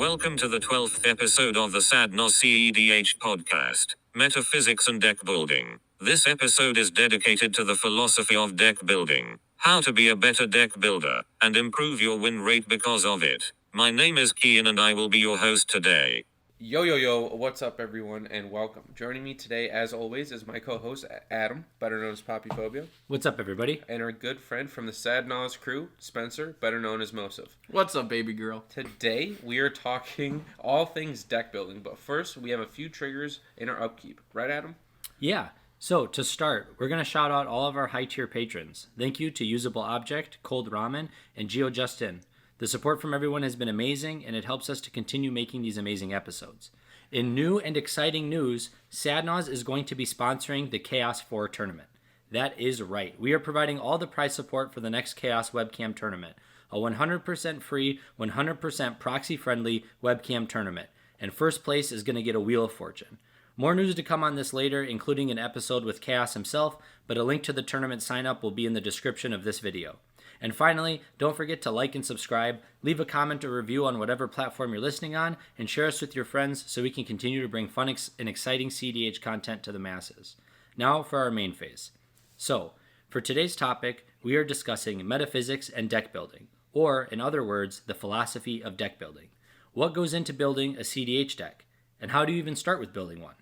Welcome to the 12th episode of the Naus cEDH podcast, Metaphysics and Deckbuilding. This episode is dedicated to the philosophy of deck building, how to be a better deck builder, and improve your win rate because of it. My name is Kian and I will be your host today. Yo, what's up everyone and welcome. Joining me today as always is my co-host Adam, better known as Poppyphobia. What's up everybody? And our good friend from the Naus crew, Spencer, better known as Mosif. What's up baby girl? Today we are talking all things deck building, but first we have a few triggers in our upkeep. Right, Adam? Yeah. So to start, we're going to shout out all of our high tier patrons. Thank you to Usable Object, Cold Ramen, and Geo Justin. The support from everyone has been amazing, and it helps us to continue making these amazing episodes. In new and exciting news, Naus is going to be sponsoring the Chaos 4 tournament. That is right. We are providing all the prize support for the next Chaos webcam tournament, a 100% free, 100% proxy-friendly webcam tournament, and first place is going to get a Wheel of Fortune. More news to come on this later, including an episode with Chaos himself, but a link to the tournament sign-up will be in the description of this video. And finally, don't forget to like and subscribe, leave a comment or review on whatever platform you're listening on, and share us with your friends so we can continue to bring fun and exciting cEDH content to the masses. Now for our main phase. So, for today's topic, we are discussing metaphysics and deck building, or in other words, the philosophy of deck building. What goes into building a cEDH deck? And how do you even start with building one?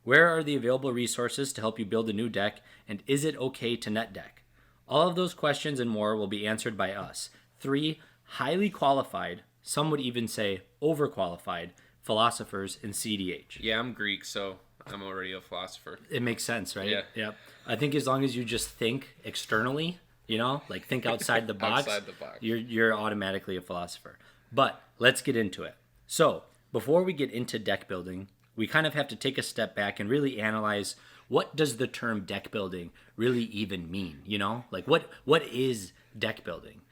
Where are the available resources to help you build a new deck, and is it okay to net deck? All of those questions and more will be answered by us, three highly qualified, some would even say overqualified, philosophers in cEDH. Yeah, I'm Greek, so I'm already a philosopher. It makes sense, right? Yeah. Yep. I think as long as you just think externally, like think outside the box, you're automatically a philosopher. But let's get into it. So, before we get into deck building, we kind of have to take a step back and really analyze what does the term deck building really even mean, Like what is deck building?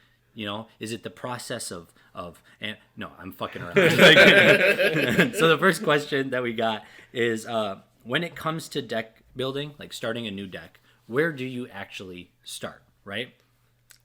Is it the process of no, I'm fucking around. So the first question that we got is when it comes to deck building, like starting a new deck, where do you actually start, right?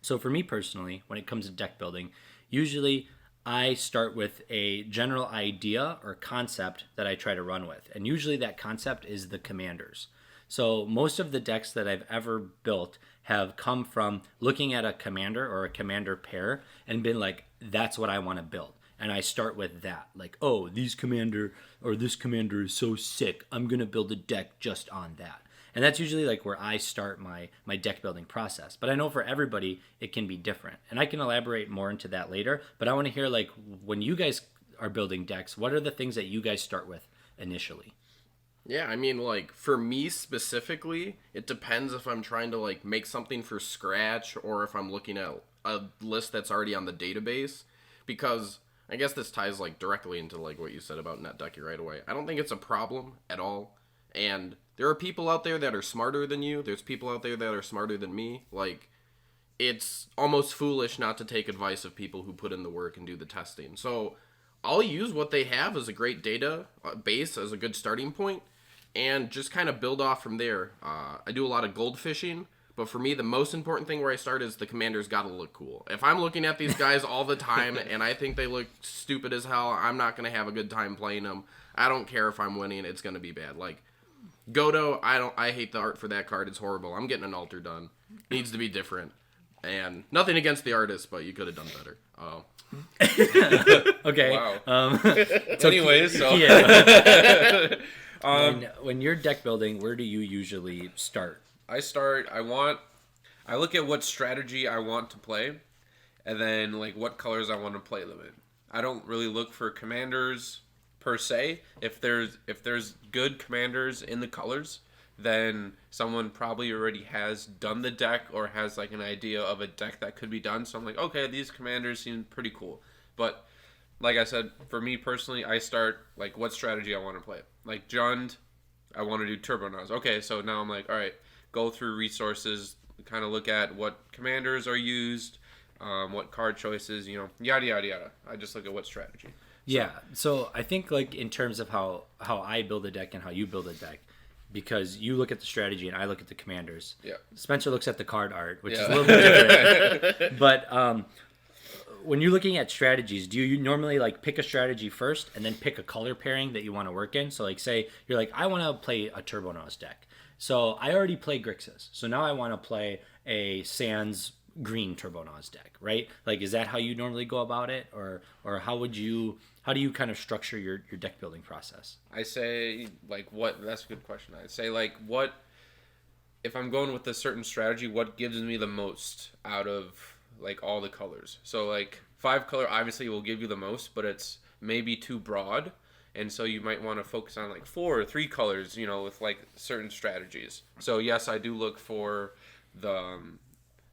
So for me personally, when it comes to deck building, usually I start with a general idea or concept that I try to run with. And usually that concept is the commanders. So most of the decks that I've ever built have come from looking at a commander or a commander pair and been like, that's what I want to build. And I start with that. Like, oh, this commander is so sick. I'm going to build a deck just on that. And that's usually like where I start my deck building process. But I know for everybody, it can be different. And I can elaborate more into that later. But I want to hear, like, when you guys are building decks, what are the things that you guys start with initially? Yeah, I mean, like, for me specifically, it depends if I'm trying to, like, make something for scratch or if I'm looking at a list that's already on the database. Because I guess this ties, like, directly into, like, what you said about net decking right away. I don't think it's a problem at all. And there are people out there that are smarter than you. There's people out there that are smarter than me. Like, it's almost foolish not to take advice of people who put in the work and do the testing. So I'll use what they have as a great data base, as a good starting point, and just kind of build off from there. I do a lot of gold fishing, but for me, the most important thing where I start is the commanders gotta look cool. If I'm looking at these guys all the time and I think they look stupid as hell, I'm not gonna have a good time playing them. I don't care if I'm winning, it's gonna be bad. Like, Godo, I hate the art for that card. It's horrible. I'm getting an altar done. Needs to be different. And nothing against the artist, but you could have done better. Okay. Wow. Anyways, so yeah. When you're deck building, where do you usually start? I look at what strategy I want to play, and then like what colors I want to play them in. I don't really look for commanders per se. If there's good commanders in the colors, then someone probably already has done the deck or has like an idea of a deck that could be done. So I'm like, okay, these commanders seem pretty cool. But like I said, for me personally, I start like what strategy I want to play. Like Jund, I want to do Turbo Naus. Okay, so now I'm like, all right, go through resources, kind of look at what commanders are used, what card choices, yada, yada, yada. I just look at what strategy. Yeah, so I think like in terms of how I build a deck and how you build a deck, because you look at the strategy and I look at the commanders. Yeah. Spencer looks at the card art, which is a little bit different. But when you're looking at strategies, do you normally like pick a strategy first and then pick a color pairing that you want to work in? So like say you're like, I want to play a Turbo Naus deck. So I already play Grixis. So now I want to play a Sans green Turbo Naus deck, right? Like, is that how you normally go about it? Or how do you kind of structure your deck building process? I say, like, that's a good question. I say, like, what, if I'm going with a certain strategy, what gives me the most out of, like, all the colors? So, like, 5 color obviously will give you the most, but it's maybe too broad. And so you might want to focus on, like, 4 or 3 colors, you know, with, like, certain strategies. So, yes, I do look for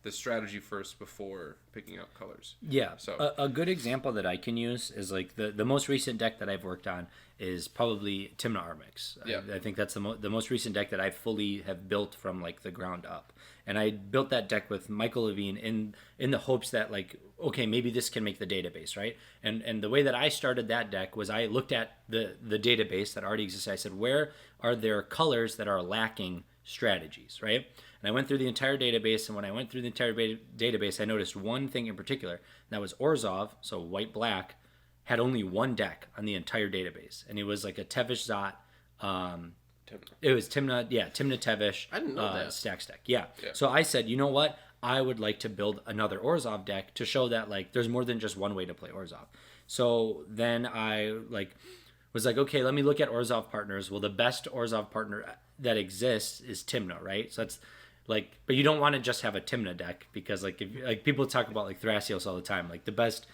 the strategy first before picking out colors. Yeah. So a good example that I can use is like the most recent deck that I've worked on is probably Tymna Armix. Yeah. I think that's the most recent deck that I fully have built from like the ground up. And I built that deck with Michael Levine in the hopes that like, okay, maybe this can make the database, right? And the way that I started that deck was I looked at the database that already existed. I said, where are there colors that are lacking strategies, right? And I went through the entire database, and when I went through the entire database, I noticed one thing in particular, and that was Orzhov, so white-black, had only one deck on the entire database, and it was like a Tevish Zot. It was Tymna Tevish. I didn't know that. Stacks deck. Yeah. So I said, you know what? I would like to build another Orzhov deck to show that like there's more than just one way to play Orzhov. So then I was like, okay, let me look at Orzhov partners. Well, the best Orzhov partner that exists is Tymna, right? So that's like, but you don't want to just have a Tymna deck because like if like people talk about like Thrasios all the time, like the best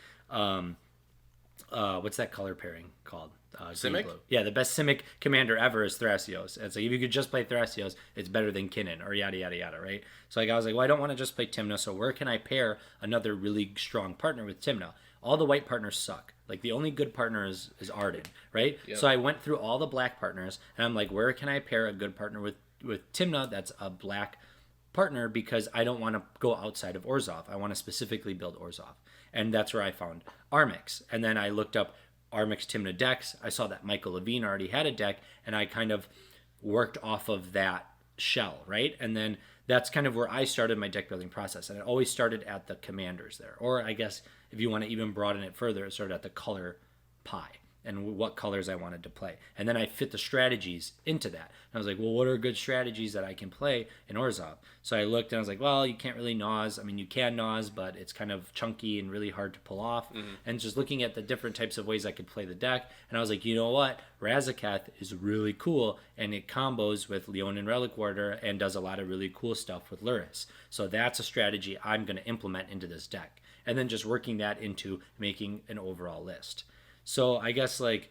what's that color pairing called? Simic? Yeah, the best Simic commander ever is Thrasios. And so if you could just play Thrasios, it's better than Kinnan or yada yada yada, right? So like I was like, well, I don't want to just play Tymna, so where can I pair another really strong partner with Tymna? All the white partners suck. Like the only good partner is Arden, right? Yep. So I went through all the black partners and I'm like, where can I pair a good partner with Tymna that's a black partner, because I don't want to go outside of Orzhov. I want to specifically build Orzhov. And that's where I found Armix. And then I looked up Armix Tymna decks. I saw that Michael Levine already had a deck, and I kind of worked off of that shell, right? And then that's kind of where I started my deck building process. And it always started at the commanders there. Or I guess if you want to even broaden it further, it started at the color pie and what colors I wanted to play. And then I fit the strategies into that. And I was like, well, what are good strategies that I can play in Orzhov? So I looked and I was like, well, you can't really Naus. I mean, you can Naus, but it's kind of chunky and really hard to pull off. Mm-hmm. And just looking at the different types of ways I could play the deck. And I was like, you know what? Razaketh is really cool, and it combos with Leonin Relic Warder and does a lot of really cool stuff with Luris. So that's a strategy I'm going to implement into this deck. And then just working that into making an overall list. So I guess like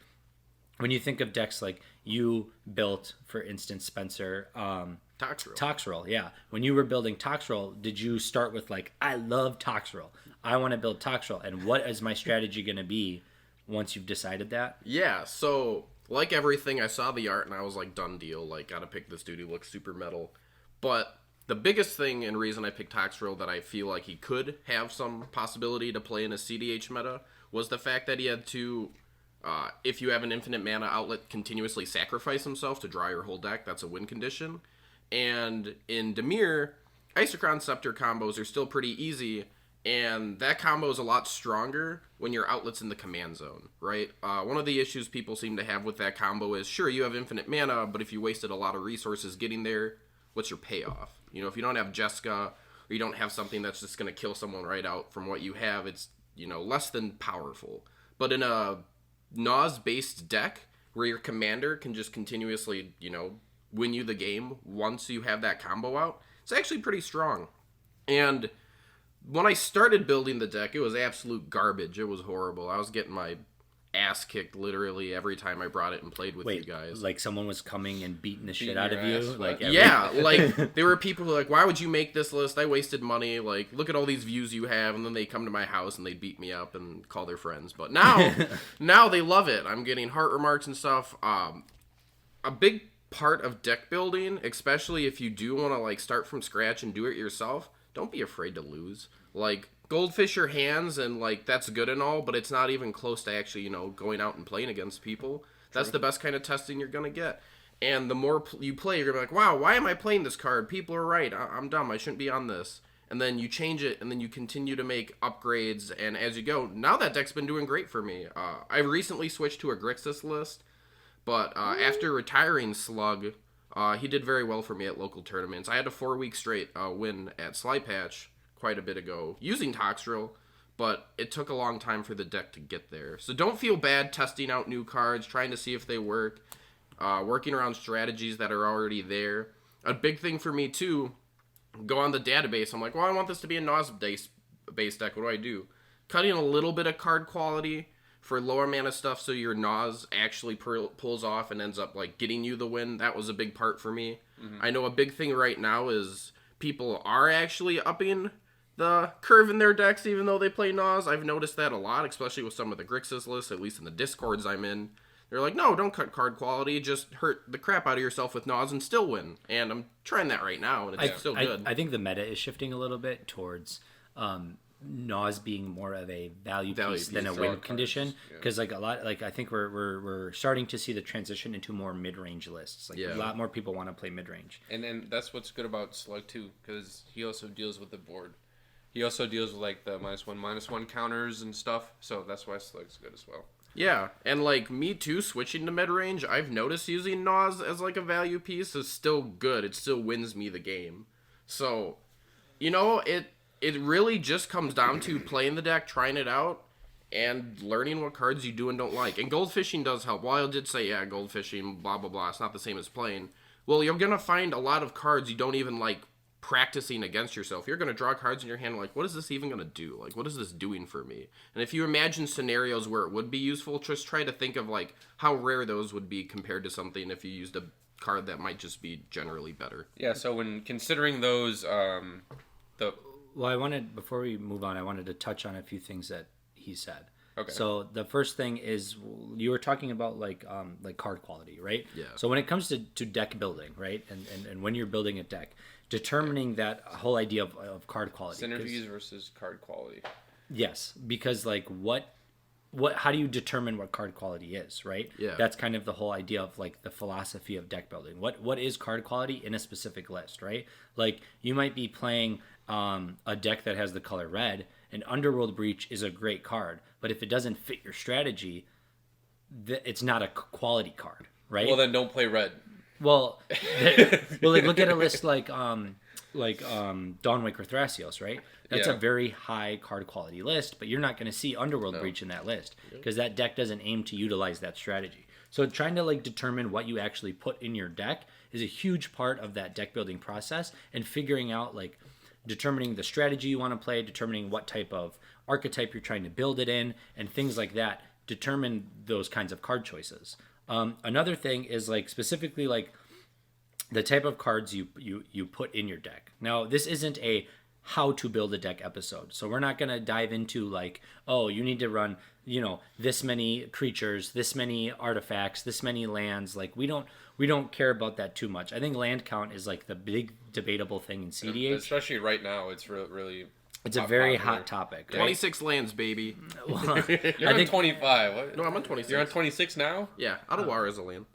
when you think of decks like you built, for instance, Spencer, Toxrill, yeah. When you were building Toxrill, did you start with like, I love Toxrill, I want to build Toxrill, and what is my strategy going to be once you've decided that? Yeah, so like everything, I saw the art and I was like, done deal, like gotta pick this dude who looks super metal. But the biggest thing and reason I picked Toxrill that I feel like he could have some possibility to play in a cEDH meta was the fact that he had to, if you have an infinite mana outlet, continuously sacrifice himself to draw your whole deck. That's a win condition. And in Dimir, Isochron Scepter combos are still pretty easy, and that combo is a lot stronger when your outlet's in the command zone, right? One of the issues people seem to have with that combo is, sure, you have infinite mana, but if you wasted a lot of resources getting there, what's your payoff? You know, if you don't have Jessica, or you don't have something that's just going to kill someone right out from what you have, it's, you know, less than powerful. But in a Naus-based deck, where your commander can just continuously, you know, win you the game once you have that combo out, it's actually pretty strong. And when I started building the deck, it was absolute garbage. It was horrible. I was getting my ass kicked literally every time I brought it and played with you guys. Like someone was coming and beating the shit out of you? Like yeah, like there were people who were like, why would you make this list? I wasted money. Like, look at all these views you have. And then they come to my house and they beat me up and call their friends. But now they love it. I'm getting heart remarks and stuff. A big part of deck building, especially if you do want to like start from scratch and do it yourself, don't be afraid to lose. Like, goldfish your hands, and like that's good and all, but it's not even close to actually, you know, going out and playing against people. That's the best kind of testing you're gonna get. And the more you play, you're gonna be like, wow, why am I playing this card? People are right. I'm dumb. I shouldn't be on this. and then you change it, and then you continue to make upgrades, and as you go, now that deck's been doing great for me. I recently switched to a Grixis list, but after retiring Slug, he did very well for me at local tournaments. I had a 4-week straight win at Sly Patch quite a bit ago using Toxtril, but it took a long time for the deck to get there. So don't feel bad testing out new cards, trying to see if they work, working around strategies that are already there. A big thing for me, too, go on the database. I'm like, well, I want this to be a Naus-based deck. What do I do? Cutting a little bit of card quality for lower mana stuff so your Naus actually pulls off and ends up like getting you the win. That was a big part for me. I know a big thing right now is people are actually upping the curve in their decks even though they play Naus. I've noticed that a lot, especially with some of the Grixis lists, at least in the Discords I'm in. They're like, no, don't cut card quality. Just hurt the crap out of yourself with Naus and still win. And I'm trying that right now, and it's still good. I think the meta is shifting a little bit towards Naus being more of a value piece than a win condition. Because like a lot, like I think we're starting to see the transition into more mid-range lists. Like a lot more people want to play mid-range. And then that's what's good about Slug too, because he also deals with the board. He also deals with like the -1/-1 counters and stuff. So that's why Slug's good as well. Yeah, and like me too, switching to mid-range, I've noticed using Naus as like a value piece is still good. It still wins me the game. So, you know, it really just comes down to playing the deck, trying it out, and learning what cards you do and don't like. And goldfishing does help. While I did say, yeah, goldfishing, blah, blah, blah, it's not the same as playing. Well, you're going to find a lot of cards you don't even like practicing against yourself. You're going to draw cards in your hand like, what is this even going to do? Like, what is this doing for me? And if you imagine scenarios where it would be useful, just try to think of like how rare those would be compared to something if you used a card that might just be generally better. Yeah, so when considering those, Well, before we move on, I wanted to touch on a few things that he said. Okay. So the first thing is you were talking about like card quality, right? Yeah. So when it comes to deck building, right, and when you're building a deck, determining that whole idea of card quality. Synergies versus card quality. Yes, because like how do you determine what card quality is, right? Yeah. That's kind of the whole idea of like the philosophy of deck building. What is card quality in a specific list, right? Like you might be playing a deck that has the color red, and Underworld Breach is a great card, but if it doesn't fit your strategy, it's not a quality card, right? Well, then don't play red. Well, like look at a list like Dawnwake or Thrasios, right? That's a very high card quality list, but you're not going to see Underworld Breach in that list because that deck doesn't aim to utilize that strategy. So trying to like determine what you actually put in your deck is a huge part of that deck building process, and figuring out like determining the strategy you want to play, determining what type of archetype you're trying to build it in, and things like that determine those kinds of card choices. Another thing is like specifically like the type of cards you put in your deck. Now, this isn't a how to build a deck episode, so we're not going to dive into like, oh, you need to run, this many creatures, this many artifacts, this many lands. Like we don't care about that too much. I think land count is like the big debatable thing in cEDH. Especially right now, it's really... It's a very hot topic. Right? 26 lands, baby. Well, You're on 25. What? No, I'm on 26. You're on 26 now? Yeah, Adawara is a land.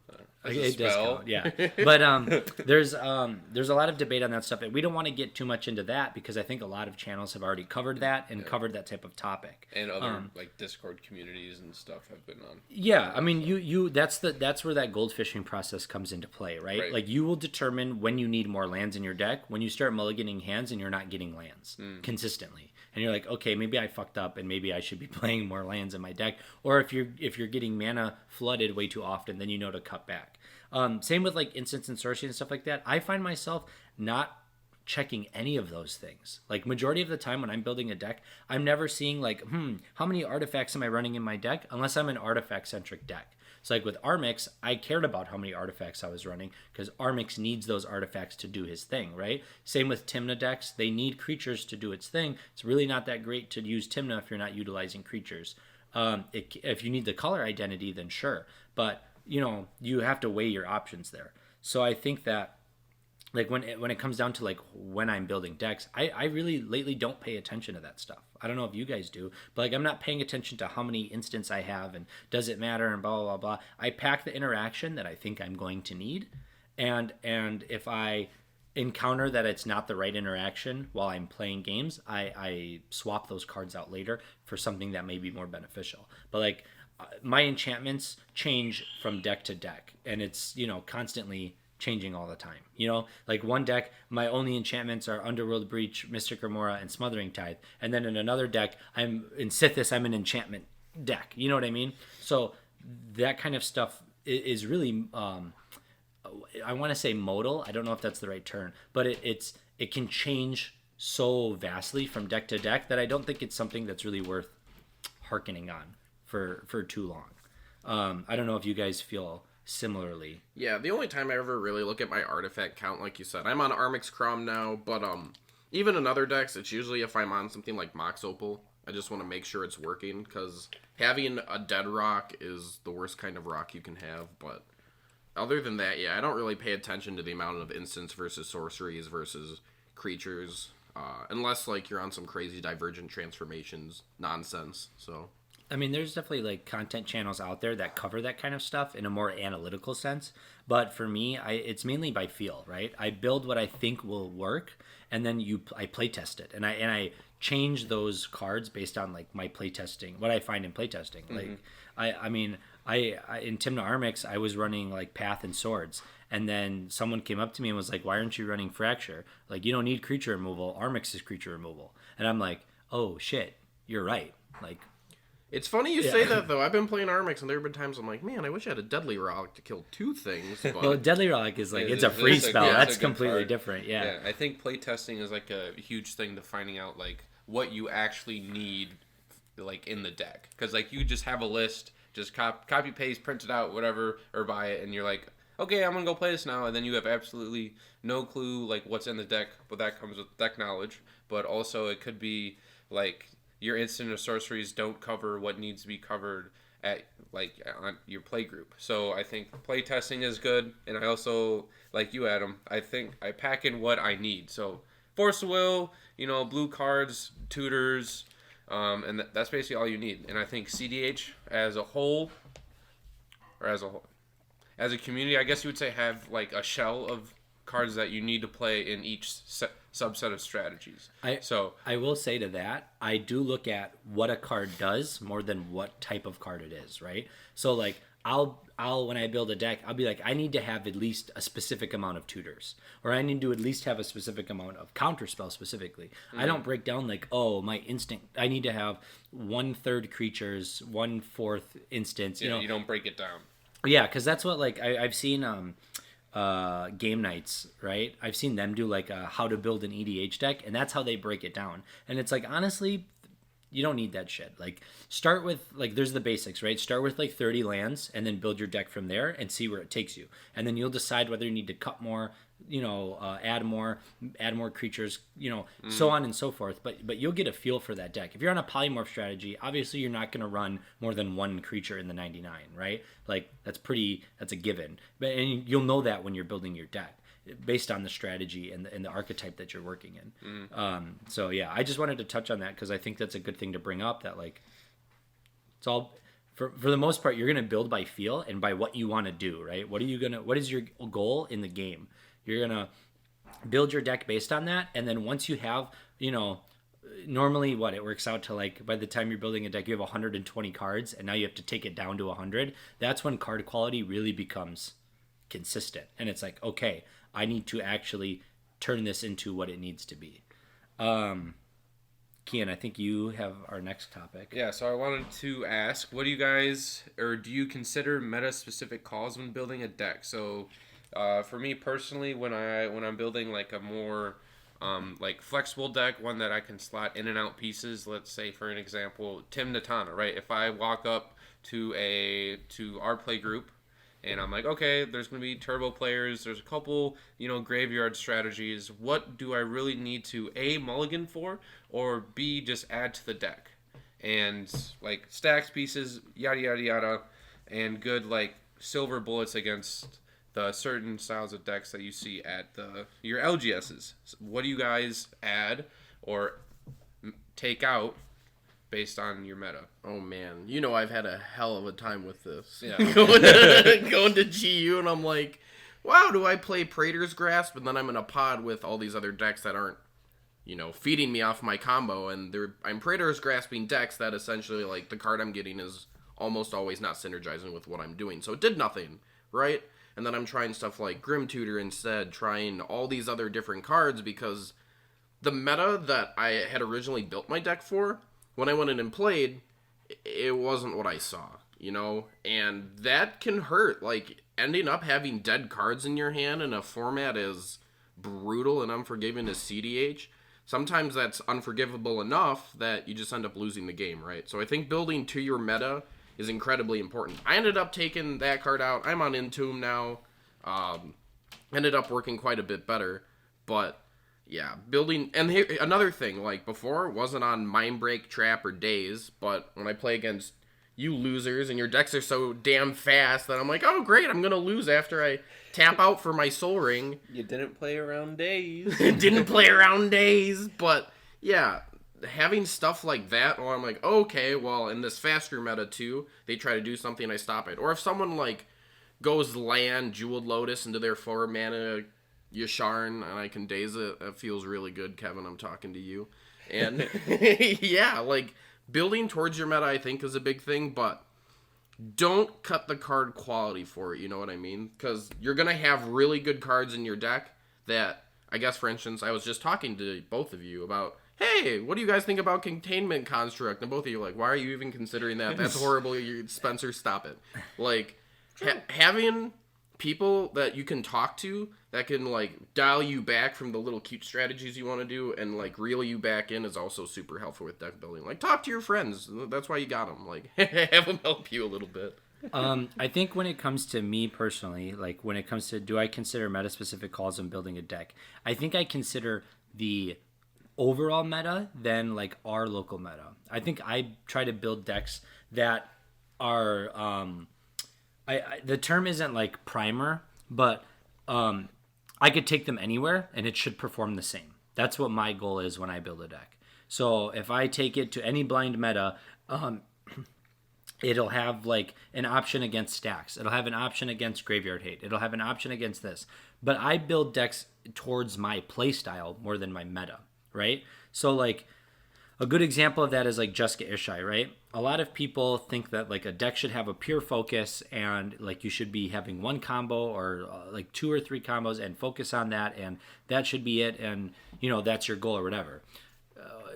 It does count, yeah. But there's a lot of debate on that stuff, and we don't want to get too much into that because I think a lot of channels have already covered that and covered that type of topic. And other like Discord communities and stuff have been on. Yeah, I mean, you that's where that gold fishing process comes into play, right? Like you will determine when you need more lands in your deck when you start mulliganing hands and you're not getting lands consistently. And you're like, okay, maybe I fucked up and maybe I should be playing more lands in my deck. Or if you're getting mana flooded way too often, then you know to cut back. Same with like instants and sorcery and stuff like that. I find myself not checking any of those things. Like majority of the time when I'm building a deck, I'm never seeing like, how many artifacts am I running in my deck? Unless I'm an artifact-centric deck. So like with Armix, I cared about how many artifacts I was running because Armix needs those artifacts to do his thing, right? Same with Tymna decks. They need creatures to do its thing. It's really not that great to use Tymna if you're not utilizing creatures. If you need the color identity, then sure. But, you have to weigh your options there. So I think that like when it comes down to like when I'm building decks, I really lately don't pay attention to that stuff. I don't know if you guys do, but like I'm not paying attention to how many instants I have and does it matter and blah blah blah. I pack the interaction that I think I'm going to need, and if I encounter that it's not the right interaction while I'm playing games, I swap those cards out later for something that may be more beneficial. But like my enchantments change from deck to deck, and it's, you know, constantly changing all the time. You know, like one deck, my only enchantments are Underworld Breach, Mystic Remora, and Smothering Tithe. And then in another deck, I'm in Sithis, I'm an enchantment deck. You know what I mean? So that kind of stuff is really, I want to say modal. I don't know if that's the right term, but it can change so vastly from deck to deck that I don't think it's something that's really worth hearkening on for too long. I don't know if you guys feel similarly. Yeah, the only time I ever really look at my artifact count, like you said, I'm on Armix Crom now, but even in other decks, it's usually if I'm on something like Mox Opal, I just want to make sure it's working, because having a dead rock is the worst kind of rock you can have. But other than that, yeah, I don't really pay attention to the amount of instants versus sorceries versus creatures, unless like you're on some crazy divergent transformations nonsense. So I mean, there's definitely like content channels out there that cover that kind of stuff in a more analytical sense. But for me, it's mainly by feel, right? I build what I think will work, and then I play test it, and I change those cards based on like my play testing, what I find in play testing. Mm-hmm. Like I mean, in Timna Armix, I was running like Path and Swords, and then someone came up to me and was like, "Why aren't you running Fracture? Like, you don't need creature removal. Armix is creature removal." And I'm like, "Oh shit, you're right." Like, it's funny you say that, though. I've been playing Armix, and there have been times I'm like, man, I wish I had a Deadly Relic to kill two things. But... well, Deadly Relic is like, it's a free spell. That's completely card. Different, yeah. I think playtesting is like a huge thing to finding out like what you actually need like in the deck. Because like you just have a list, just copy, paste, print it out, whatever, or buy it, and you're like, okay, I'm going to go play this now. And then you have absolutely no clue like what's in the deck, but that comes with deck knowledge. But also it could be like... your instant or sorceries don't cover what needs to be covered at like on your play group. So I think play testing is good, and I also, like you, Adam, I think I pack in what I need. So Force of Will, you know, blue cards, tutors, and that's basically all you need. And I think cEDH as a whole, or as a community, I guess you would say, have like a shell of cards that you need to play in each subset of strategies. I will say to that, I do look at what a card does more than what type of card it is, right? So like I'll when I build a deck, I'll be like, I need to have at least a specific amount of tutors, or I need to at least have a specific amount of counterspell specifically. Mm-hmm. I don't break down like, oh, my instinct, I need to have 1/3 creatures, 1/4 instants. Yeah, you don't break it down. Yeah, because that's what like I've seen game nights, right? I've seen them do like a how to build an EDH deck, and that's how they break it down. And it's like, honestly, you don't need that shit. Like, start with like, there's the basics, right? Start with like 30 lands, and then build your deck from there and see where it takes you. And then you'll decide whether you need to cut more, you know, add more creatures, you know, so on and so forth. But you'll get a feel for that deck. If you're on a polymorph strategy, obviously you're not going to run more than one creature in the 99, right? Like that's a given. And you'll know that when you're building your deck based on the strategy and the archetype that you're working in. So yeah, I just wanted to touch on that because I think that's a good thing to bring up, that like it's all for the most part, you're going to build by feel and by what you want to do, right? What is your goal in the game? You're going to build your deck based on that. And then once you have, you know, normally it works out to like, by the time you're building a deck, you have 120 cards, and now you have to take it down to 100. That's when card quality really becomes consistent. And it's like, okay, I need to actually turn this into what it needs to be. Kian, I think you have our next topic. Yeah, so I wanted to ask, what do you guys, or do you consider meta-specific calls when building a deck? So, for me personally, when I'm building like a more like flexible deck, one that I can slot in and out pieces, let's say for an example, Tim Natana, right? If I walk up to our play group and I'm like, okay, there's going to be turbo players, there's a couple, you know, graveyard strategies, what do I really need to A, mulligan for, or B, just add to the deck? And like stacks pieces, yada yada yada, and good like silver bullets against the certain styles of decks that you see at your LGSs. What do you guys add or take out based on your meta? Oh man, you know I've had a hell of a time with this. Yeah. going to GU, and I'm like, wow, do I play Praetor's Grasp? And then I'm in a pod with all these other decks that aren't, feeding me off my combo. And I'm Praetor's Grasping decks that essentially, like, the card I'm getting is almost always not synergizing with what I'm doing. So it did nothing, right? And then I'm trying stuff like Grim Tutor instead, trying all these other different cards because the meta that I had originally built my deck for, when I went in and played, it wasn't what I saw, And that can hurt. Like, ending up having dead cards in your hand in a format as brutal and unforgiving as cEDH, sometimes that's unforgivable enough that you just end up losing the game, right? So I think building to your meta is incredibly important. I ended up taking that card out. I'm on Entomb now. Ended up working quite a bit better. But, yeah, building... And here, another thing, like, before, wasn't on Mindbreak, Trap, or Daze, but when I play against you losers and your decks are so damn fast that I'm like, oh, great, I'm going to lose after I tap out for my Soul Ring. You didn't play around Daze. Didn't play around Daze, but, yeah... Having stuff like that, or I'm like, okay, well, in this faster meta too, they try to do something, I stop it. Or if someone like goes land Jeweled Lotus into their 4 mana Yasharn, and I can daze it, that feels really good, Kevin. I'm talking to you. And yeah, like building towards your meta, I think, is a big thing, but don't cut the card quality for it. You know what I mean? Because you're gonna have really good cards in your deck that, I guess, for instance, I was just talking to both of you about. Hey, what do you guys think about Containment Construct? And both of you are like, why are you even considering that? That's horrible. Spencer, stop it. Like, having people that you can talk to that can, like, dial you back from the little cute strategies you want to do and, like, reel you back in is also super helpful with deck building. Like, talk to your friends. That's why you got them. Like, have them help you a little bit. I think when it comes to me personally, like, when it comes to do I consider meta-specific calls when building a deck, I think I consider the overall meta than like our local meta. I think I try to build decks that are the term isn't like primer, but I could take them anywhere and it should perform the same. That's what my goal is when I build a deck. So if I take it to any blind meta, it'll have like an option against stacks. It'll have an option against graveyard hate. It'll have an option against this. But I build decks towards my play style more than my meta. Right? So like a good example of that is like Jessica Ishai, right? A lot of people think that like a deck should have a pure focus and like you should be having one combo or like 2 or 3 combos and focus on that and that should be it and that's your goal or whatever.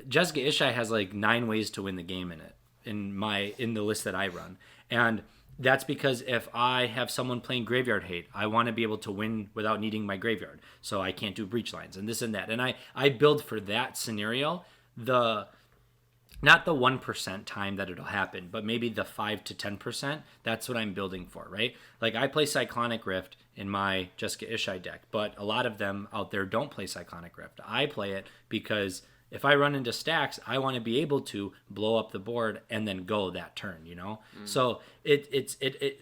Jessica Ishai has like 9 ways to win the game in it in the list that I run. And that's because if I have someone playing Graveyard Hate, I want to be able to win without needing my graveyard. So I can't do breach lines and this and that. And I build for that scenario, not the 1% time that it'll happen, but maybe the 5 to 10%. That's what I'm building for, right? Like I play Cyclonic Rift in my Jessica Ishai deck, but a lot of them out there don't play Cyclonic Rift. I play it because if I run into stacks, I want to be able to blow up the board and then go that turn, So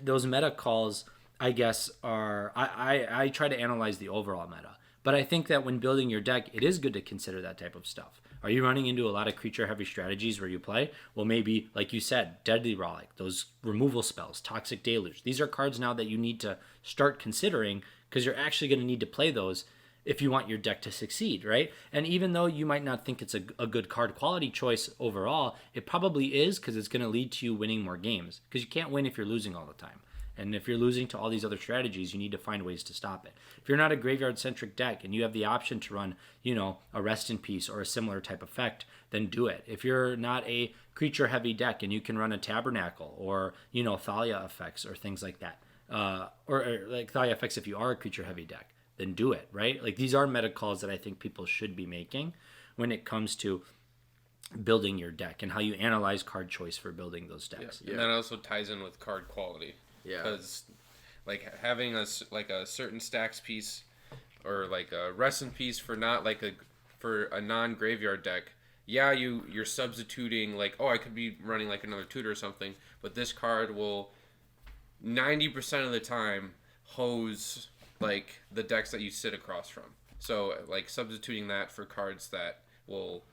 those meta calls, I guess, are I try to analyze the overall meta. But I think that when building your deck, it is good to consider that type of stuff. Are you running into a lot of creature-heavy strategies where you play? Well, maybe, like you said, Deadly Rollick, those removal spells, Toxic Deluge. These are cards now that you need to start considering because you're actually going to need to play those if you want your deck to succeed, right? And even though you might not think it's a good card quality choice overall, it probably is because it's going to lead to you winning more games because you can't win if you're losing all the time. And if you're losing to all these other strategies, you need to find ways to stop it. If you're not a graveyard-centric deck and you have the option to run, a Rest in Peace or a similar type effect, then do it. If you're not a creature-heavy deck and you can run a Tabernacle or, Thalia effects or things like that, or like Thalia effects if you are a creature-heavy deck, then do it, right? Like these are meta calls that I think people should be making when it comes to building your deck and how you analyze card choice for building those decks. Yeah. And that also ties in with card quality. Yeah. Because like having a certain stacks piece or like a rest in peace for a non-graveyard deck. Yeah, you're substituting like, I could be running like another tutor or something, but this card will 90% of the time hose like the decks that you sit across from. So like substituting that for cards that will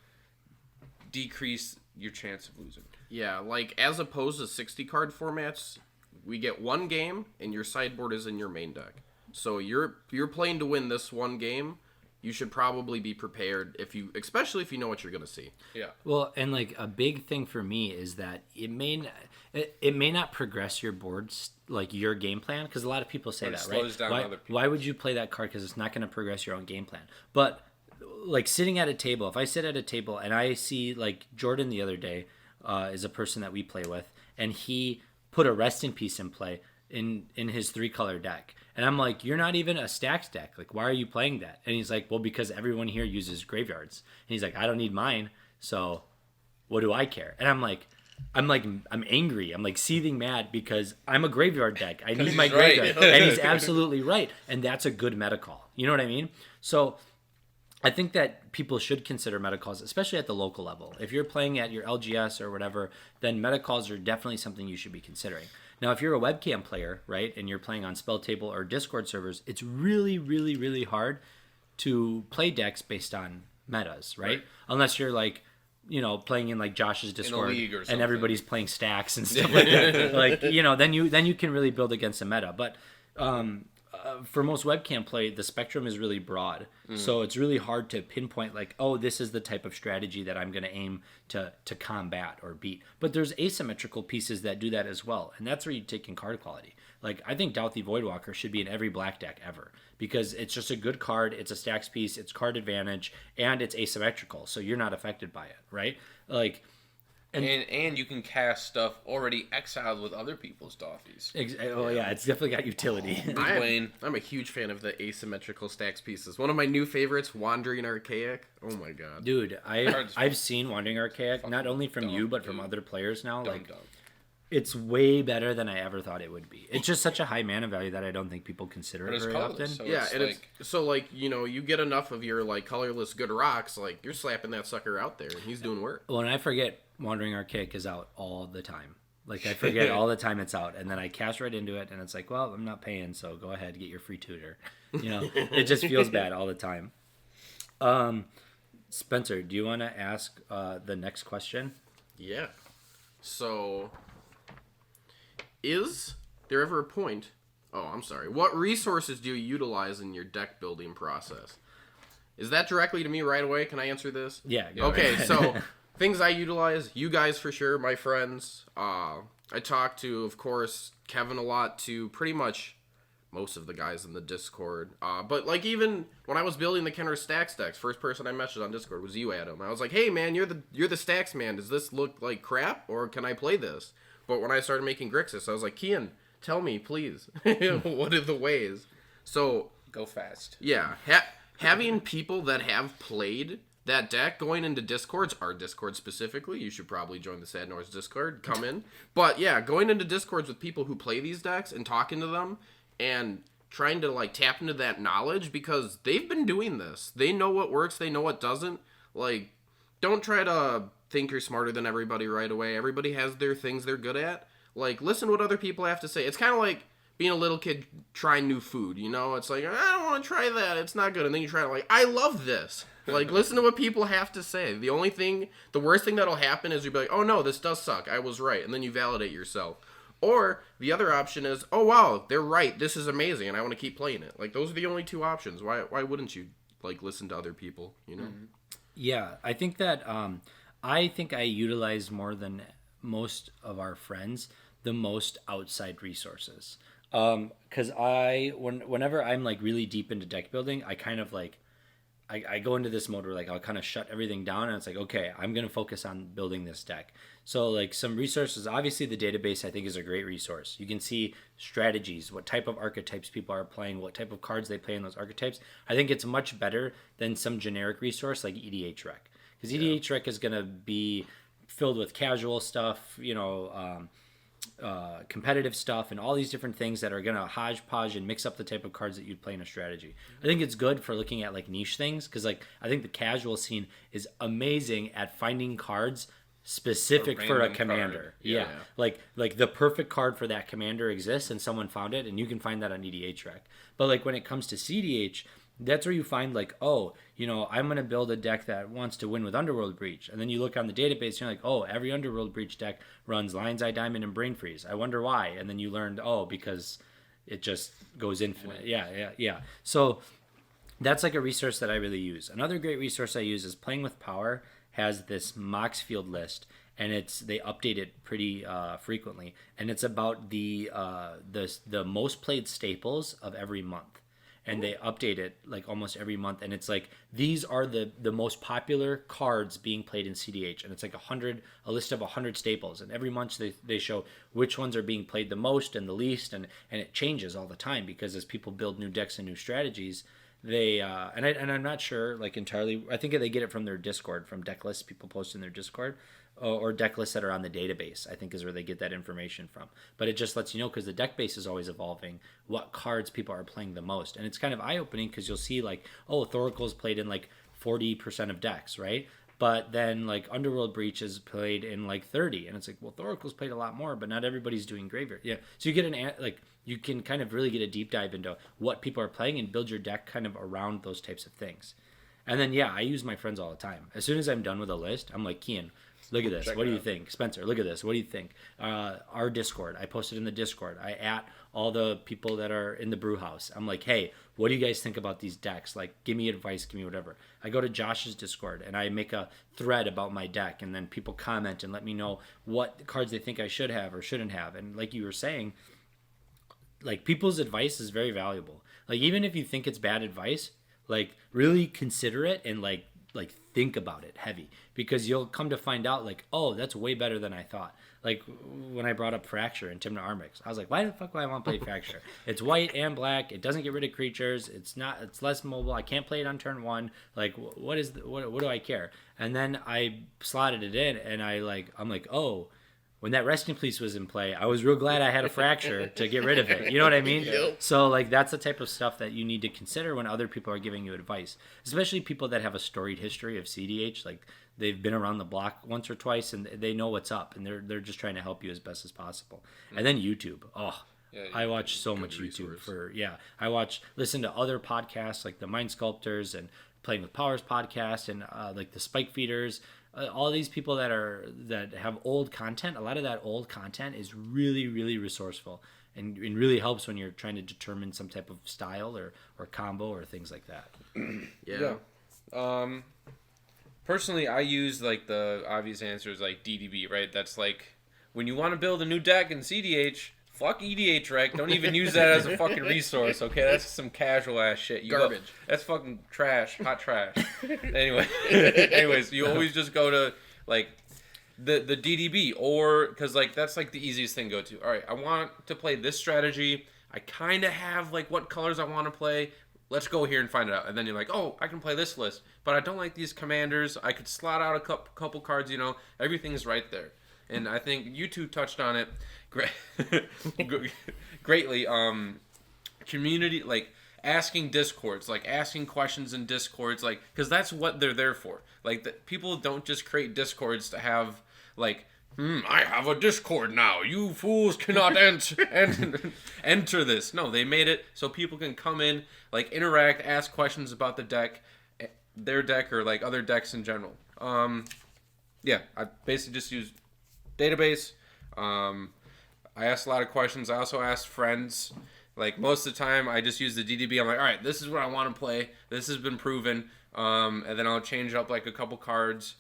decrease your chance of losing. Yeah, like as opposed to 60 card formats, we get one game and your sideboard is in your main deck. So you're playing to win this one game. You should probably be prepared especially if you know what you're gonna see. Yeah. Well, and like a big thing for me is that it may not progress your board's like your game plan, because a lot of people say Or it that, right? slows down other people. Why would you play that card? Because it's not going to progress your own game plan. But like sitting at a table, if I sit at a table and I see like Jordan the other day is a person that we play with, and he put a rest in peace in play in his 3-color deck. And I'm like, you're not even a stacks deck. Like, why are you playing that? And he's like, well, because everyone here uses graveyards. And he's like, I don't need mine. So what do I care? And I'm angry. I'm like seething mad because I'm a graveyard deck. I need my right. graveyard. And he's absolutely right. And that's a good meta call. You know what I mean? So I think that people should consider meta calls, especially at the local level. If you're playing at your LGS or whatever, then meta calls are definitely something you should be considering. Now, if you're a webcam player, right, and you're playing on Spell Table or Discord servers, it's really, really, really hard to play decks based on metas, right? Unless you're like, you know, playing in like Josh's Discord league or and something. everybody's playing stacks and stuff like that. Like, you know, then you can really build against a meta. But for most webcam play, the spectrum is really broad. So it's really hard to pinpoint like, oh, this is the type of strategy that I'm going to aim to combat or beat. But there's asymmetrical pieces that do that as well. And that's where you take in card quality. Like, I think Douthie Voidwalker should be in every black deck ever, because it's just a good card. It's a stacks piece. It's card advantage, and it's asymmetrical. So you're not affected by it, right? Like, And you can cast stuff already exiled with other people's Dauthies. Oh yeah, it's definitely got utility. I'm a huge fan of the asymmetrical stacks pieces. One of my new favorites, Wandering Archaic. Oh my god. Dude, I've seen Wandering Archaic, not only from you, but from other players now. Dumb. It's way better than I ever thought it would be. It's just such a high mana value that I don't think people consider But it it's very colorless, often. so Yeah, it's and like, it's so like, you know, you get enough of your like colorless good rocks, like you're slapping that sucker out there and he's doing work. Well, and I forget Wandering Archaic is out all the time. Like, I forget all the time it's out, and then I cast right into it, and it's like, well, I'm not paying, so go ahead, get your free tutor. You know, it just feels bad all the time. Spencer, do you want to ask the next question? Yeah. So, is there ever a point... Oh, I'm sorry. What resources do you utilize in your deck building process? Is that directly to me right away? Can I answer this? Yeah. Go Okay, ahead. so things I utilize, you guys for sure, my friends. I talk to, of course, Kevin a lot, to pretty much most of the guys in the Discord. But like even when I was building the Kenner Stacks decks, first person I messaged on Discord was you, Adam. I was like, hey man, you're the Stacks man. Does this look like crap or can I play this? But when I started making Grixis, I was like, Kian, tell me, please. What are the ways? So go fast. yeah, having people that have played that deck going into Discords, our Discord specifically, you should probably join the Sad Norse Discord, come in. But yeah, going into Discords with people who play these decks and talking to them and trying to like tap into that knowledge, because they've been doing this. They know what works, they know what doesn't. Like, don't try to think you're smarter than everybody right away. Everybody has their things they're good at. Like, listen to what other people have to say. It's kind of like being a little kid trying new food, you know? It's like, I don't want to try that. It's not good. And then you try to like, I love this. Like, listen to what people have to say. The worst thing that'll happen is you'll be like, oh no, this does suck. I was right. And then you validate yourself. Or the other option is, oh wow, they're right. This is amazing. And I want to keep playing it. Like, those are the only two options. Why wouldn't you like listen to other people, you know? Mm-hmm. Yeah, I think that I utilize more than most of our friends the most outside resources. Because whenever I'm like really deep into deck building, I kind of like I go into this mode where like I'll kind of shut everything down and it's like, okay, I'm gonna focus on building this deck. So like some resources, obviously the database I think is a great resource. You can see strategies, what type of archetypes people are playing, what type of cards they play in those archetypes. I think it's much better than some generic resource like EDH Rec, because EDH Rec is gonna be filled with casual stuff, you know, competitive stuff and all these different things that are going to hodgepodge and mix up the type of cards that you'd play in a strategy. I think it's good for looking at like niche things, because like I think the casual scene is amazing at finding cards specific for a commander. Yeah. Like the perfect card for that commander exists and someone found it, and you can find that on EDH Rec. But like when it comes to cEDH, that's where you find like, oh, you know, I'm going to build a deck that wants to win with Underworld Breach. And then you look on the database and you're like, oh, every Underworld Breach deck runs Lion's Eye Diamond and Brain Freeze. I wonder why. And then you learned, oh, because it just goes infinite. Yeah. So that's like a resource that I really use. Another great resource I use is Playing with Power has this Mox field list, and they update it pretty frequently, and it's about the most played staples of every month, and they update it like almost every month, and it's like these are the most popular cards being played in cEDH, and it's like a list of 100 staples, and every month they show which ones are being played the most and the least, and it changes all the time because as people build new decks and new strategies, they and I'm not sure like entirely. I think they get it from their Discord, from deck lists people post in their Discord, or deck lists that are on the database, I think is where they get that information from. But it just lets you know, because the deck base is always evolving, what cards people are playing the most. And it's kind of eye-opening because you'll see like, oh, Thoracle is played in like 40% of decks, right? But then like Underworld Breach is played in like 30, and it's like, well, Thoracle's played a lot more, but not everybody's doing Graveyard. Yeah, so you get you can kind of really get a deep dive into what people are playing and build your deck kind of around those types of things. And then I use my friends all the time. As soon as I'm done with a list, I'm like, Kian, look at this. What do you think? Spencer, look at this. What do you think? Our Discord. I posted in the Discord. I at all the people that are in the brew house. I'm like, hey, what do you guys think about these decks? Like, give me advice, give me whatever. I go to Josh's Discord and I make a thread about my deck, and then people comment and let me know what cards they think I should have or shouldn't have. And like you were saying, like people's advice is very valuable. Like even if you think it's bad advice, like really consider it and like think about it heavy, because you'll come to find out like, oh, that's way better than I thought. Like when I brought up Fracture and Timna Armix, I was like, why the fuck do I want to play Fracture? It's white and black. It doesn't get rid of creatures. It's less mobile. I can't play it on turn one. Like what do I care? And then I slotted it in, and I'm like, oh, when that Resting Place was in play, I was real glad I had a Fracture to get rid of it. You know what I mean? Yep. So like that's the type of stuff that you need to consider when other people are giving you advice, especially people that have a storied history of cEDH. Like they've been around the block once or twice and they know what's up, and they're just trying to help you as best as possible. And then YouTube. I watch so much YouTube listen to other podcasts like the Mind Sculptors and Playing with Powers podcast, and like the Spike Feeders. All these people that have old content, a lot of that old content is really, really resourceful and really helps when you're trying to determine some type of style or combo or things like that. Yeah. Personally, I use like the obvious answers like DDB, right? That's like when you want to build a new deck in cEDH, fuck EDH rec. Don't even use that as a fucking resource, okay? That's some casual ass shit. Garbage. That's fucking trash. Hot trash. Anyways, you always just go to like the DDB, or because like that's like the easiest thing to go to. All right, I want to play this strategy. I kind of have like what colors I want to play. Let's go here and find it out. And then you're like, oh, I can play this list, but I don't like these commanders. I could slot out a couple cards. Everything's right there. And I think you two touched on it greatly. Community, like asking Discords, like asking questions in Discords, like because that's what they're there for. Like people don't just create Discords to have like, I have a Discord now. You fools cannot enter this. No, they made it so people can come in, like interact, ask questions about the deck, their deck, or like other decks in general. I basically just use database. I asked a lot of questions. I also asked friends. Like most of the time, I just use the DDB. I'm like, all right, this is what I want to play. This has been proven. And then I'll change up like a couple cards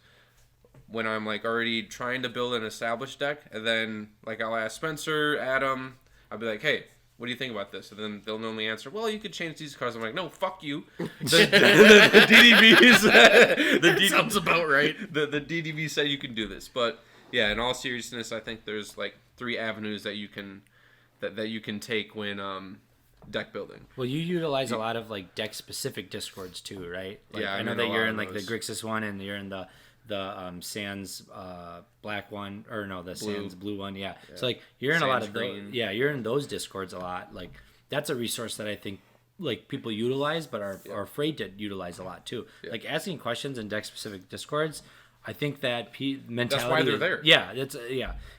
when I'm like already trying to build an established deck. And then like I'll ask Spencer, Adam. I'll be like, hey, what do you think about this? And then they'll normally answer, well, you could change these cards. I'm like, no, fuck you. The DDB sounds about right. The DDB said you can do this, but yeah, in all seriousness, I think there's like 3 avenues that you can take when deck building. Well, you utilize a lot of like deck specific Discords too, right? Like, yeah, I know that you're in like the Grixis one, and you're in the Sans black one, or no, the blue. Sans blue one. Yeah. So like you're in Sans a lot of those. Yeah, you're in those Discords a lot. Like that's a resource that I think like people utilize, but are afraid to utilize a lot too. Yeah. Like asking questions in deck specific Discords. I think that mentality. That's why they're there. Yeah,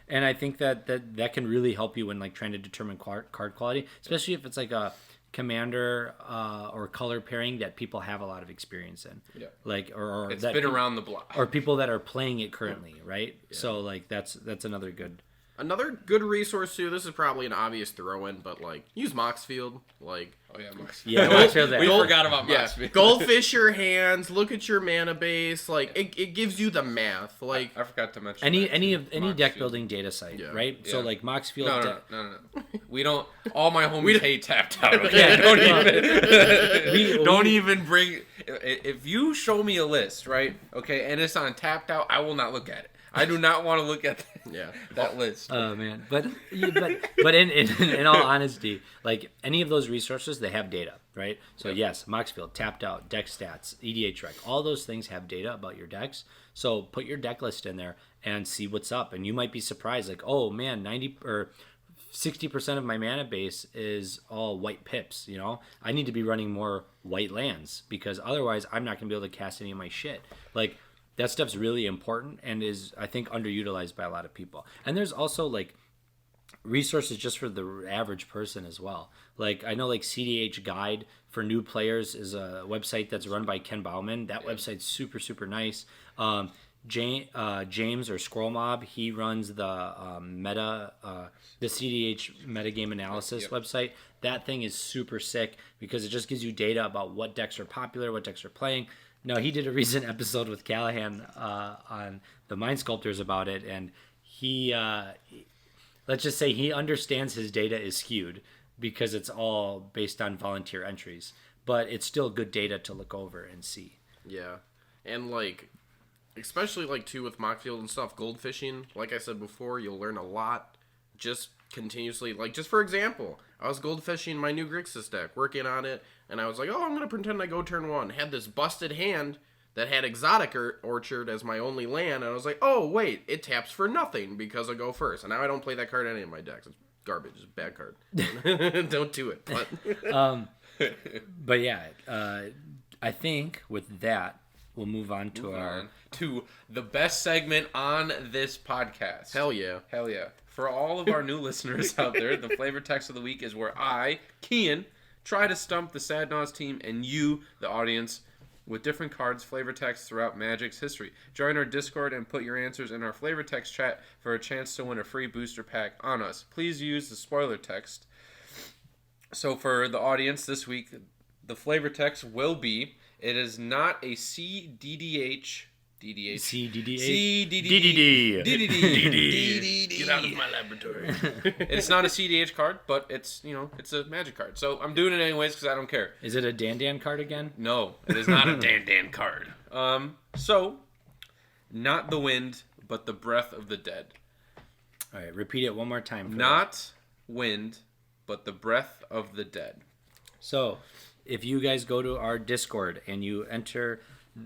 and I think that can really help you when like trying to determine card quality, especially if it's like a commander or color pairing that people have a lot of experience in. Yeah. Like or it's been around the block. Or people that are playing it currently, right? Yeah. So like that's another good Another good resource too. This is probably an obvious throw-in, but like use Moxfield. Like, Oh yeah, Max. Yeah, Moxfield there. We forgot about yeah, Max. goldfish your hands. Look at your mana base. Like it gives you the math. Like I forgot to mention Any that, too. deck Moxfield. building data site, Yeah. right? So Yeah. like Moxfield. No. We don't. All my homies hate tapped out. Okay? Yeah, don't we- don't even bring. If you show me a list, right? Okay, and it's on tapped out, I will not look at it. I do not want to look at that list. Oh man, but in all honesty, like any of those resources, they have data, right? So yes, Moxfield, tapped out, deck stats, EDH rec, all those things have data about your decks. So put your deck list in there and see what's up, and you might be surprised, like, oh man, 90 or 60% of my mana base is all white pips. You know, I need to be running more white lands because otherwise I'm not gonna be able to cast any of my shit. Like. That stuff's really important and is, I think, underutilized by a lot of people. And there's also like resources just for the average person as well. Like I know like cEDH Guide for new players is a website that's run by Ken Bauman. That website's super, super nice. James or Squirrel Mob, he runs the the cEDH metagame analysis website. That thing is super sick because it just gives you data about what decks are popular, what decks are playing. No, he did a recent episode with Callahan on the Mind Sculptors about it, and he, let's just say he understands his data is skewed because it's all based on volunteer entries, but it's still good data to look over and see. yeah, and like especially like too with Mockfield and stuff, gold fishing. Like I said before, you'll learn a lot just continuously. Like just for example, I was gold fishing my new Grixis deck, working on it. And I was like, oh, I'm going to pretend I go turn 1. Had this busted hand that had Exotic Orchard as my only land. And I was like, oh, wait, it taps for nothing because I go first. And now I don't play that card in any of my decks. It's garbage. It's a bad card. Don't do it. But yeah, I think with that, we'll move on to the best segment on this podcast. Hell yeah. Hell yeah. For all of our new listeners out there, the flavor text of the week is where I, Kian, try to stump the Sad Naus team and you, the audience, with different cards, flavor text throughout Magic's history. Join our Discord and put your answers in our flavor text chat for a chance to win a free booster pack on us. Please use the spoiler text. So for the audience this week, the flavor text will be, it is not a cEDH. Get out of my laboratory. It's not a cEDH card, but it's a Magic card. So I'm doing it anyways because I don't care. Is it a Dan card again? No, it is not a Dan card. So not the wind, but the breath of the dead. All right, repeat it one more time. Not wind, but the breath of the dead. So, if you guys go to our Discord and you enter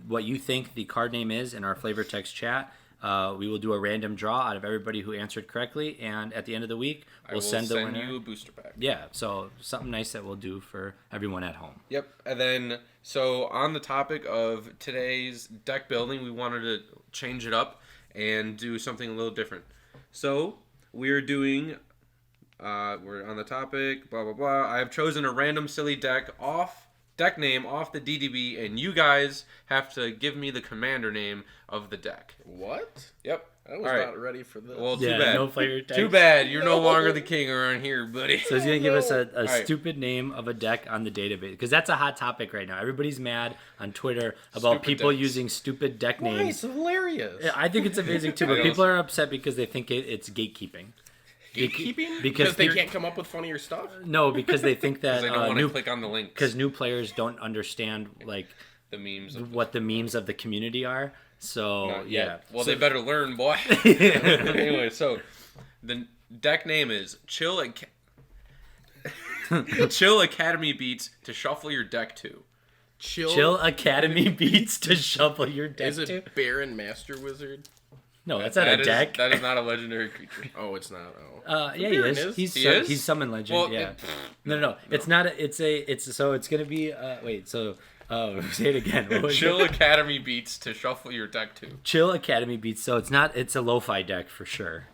what you think the card name is in our flavor text chat, we will do a random draw out of everybody who answered correctly, and at the end of the week, we'll send the winner you a booster pack. Yeah, so something nice that we'll do for everyone at home. Yep, and then so on the topic of today's deck building, we wanted to change it up and do something a little different. So we're doing. We're on the topic. Blah blah blah. I have chosen a random silly deck name off the DDB, and you guys have to give me the commander name of the deck. What? Yep. I was not ready for this. Well, too Yeah, bad. no flavor text. Too bad. You're no longer the king around here, buddy. So he's going to give us a right. stupid name of a deck on the database, because that's a hot topic right now. Everybody's mad on Twitter about Stupid people decks. using stupid deck Why? names. It's hilarious. Yeah, I think it's amazing too, but people are upset because they think it's gatekeeping. Gatekeeping? Because they they're- can't come up with funnier stuff? No, because they think that They don't want to click on the links. because new players don't understand like The memes. what the memes of the community are. So Not yeah, yet. Well, so, they better learn, boy. Anyway, so the deck name is Chill Academy Beats to shuffle your deck to. Chill Academy beats to shuffle your deck Is it to. Baron Master Wizard? No, that's not That a is- deck. That is not a legendary creature. Oh, it's not. Oh. Yeah, he Baron is. is. He's He is? he's summon legend. Well, yeah. No. It's not. So it's gonna be. Wait. So. Say it again. What was Chill it? Academy Beats to shuffle your deck to. Chill Academy beats. So it's not. It's a lo-fi deck for sure.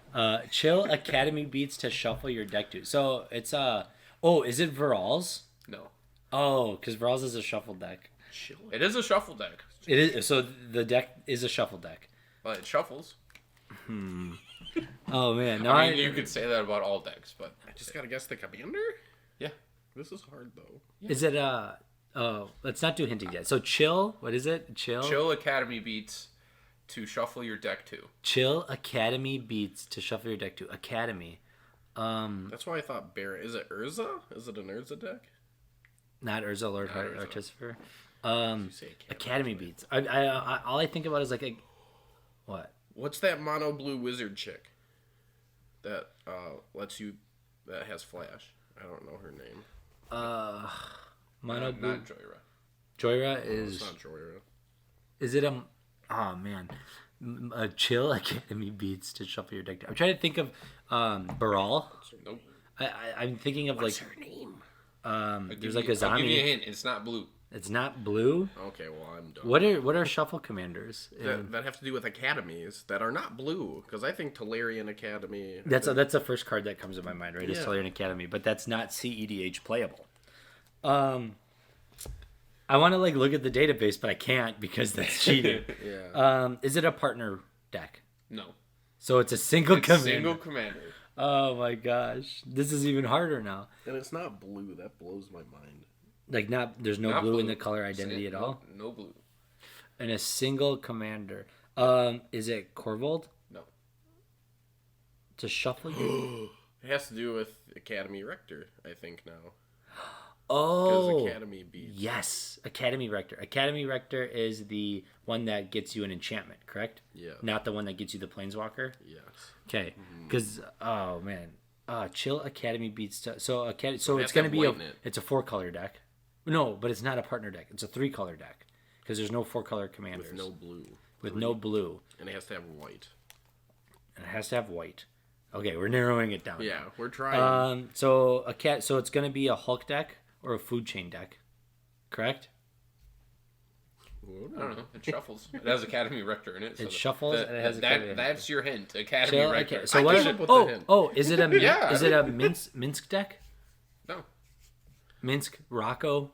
Chill Academy beats to shuffle your deck to. So it's Oh, is it Viral's? No. Oh, because Viral's is a shuffle deck. Chill. It is a shuffle deck, It is. So the deck is a shuffle deck. but it shuffles. Oh man, no, I mean, you could say that about all decks, but I just gotta guess the commander. yeah. This is hard though. is it oh, let's not do hinting yet. So chill. What is it? Chill Academy beats to shuffle your deck to. Chill Academy beats to shuffle your deck to Academy. That's why I thought Baron. Is it Urza? Is it an Urza deck? Not Urza Lord Not Urza. Artificer. You say Academy beats. I all I think about is like a what? What's that mono blue wizard chick that lets you that has flash? I don't know her name. Mono Blue. Not Joyra. Joyra It's is. not Joyra. Is it a? Oh man, a chill Academy beats to shuffle your deck. I'm trying to think of Baral. Nope. I'm thinking of What's like her name? there's like a I'll give you a zombie. hint. It's not blue. It's not blue. Okay, well I'm done. What are shuffle commanders? That have to do with academies that are not blue, because I think Talarian Academy. That's the first card that comes to my mind, right? Is Yeah. Tellurian Academy, but that's not cEDH playable. I want to like look at the database, but I can't because that's cheating. Yeah. Is it a partner deck? No. So it's a single It's commander. single commander. Oh my gosh, this is even harder now. And it's not blue. That blows my mind. Like there's no Not blue in the color identity at all. No blue. And a single commander. Is it Corvold? No. To shuffle your... It has to do with Academy Rector, I think now. Oh, Because Academy beats. yes, Academy Rector. Academy Rector is the one that gets you an enchantment, correct? Yeah. Not the one that gets you the Planeswalker. Yes. Okay, because oh man, Chill Academy beats so it it's has to gonna have be white in it. it's a 4-color deck. No, but it's not a partner deck. It's a 3-color deck because there's no 4-color commanders With no blue. with no blue, And it has to have white. and it has to have white. Okay, we're narrowing it down. Yeah, we're trying. So so it's gonna be a Hulk deck or a food chain deck, correct? I don't know. It shuffles. It has Academy Rector in it. It shuffles and it has Academy That's your hint. Academy Chill, Rector. okay. So I what? came up with the hint. Is it a Yeah, is it a Minsk deck? No. Minsk Rocco,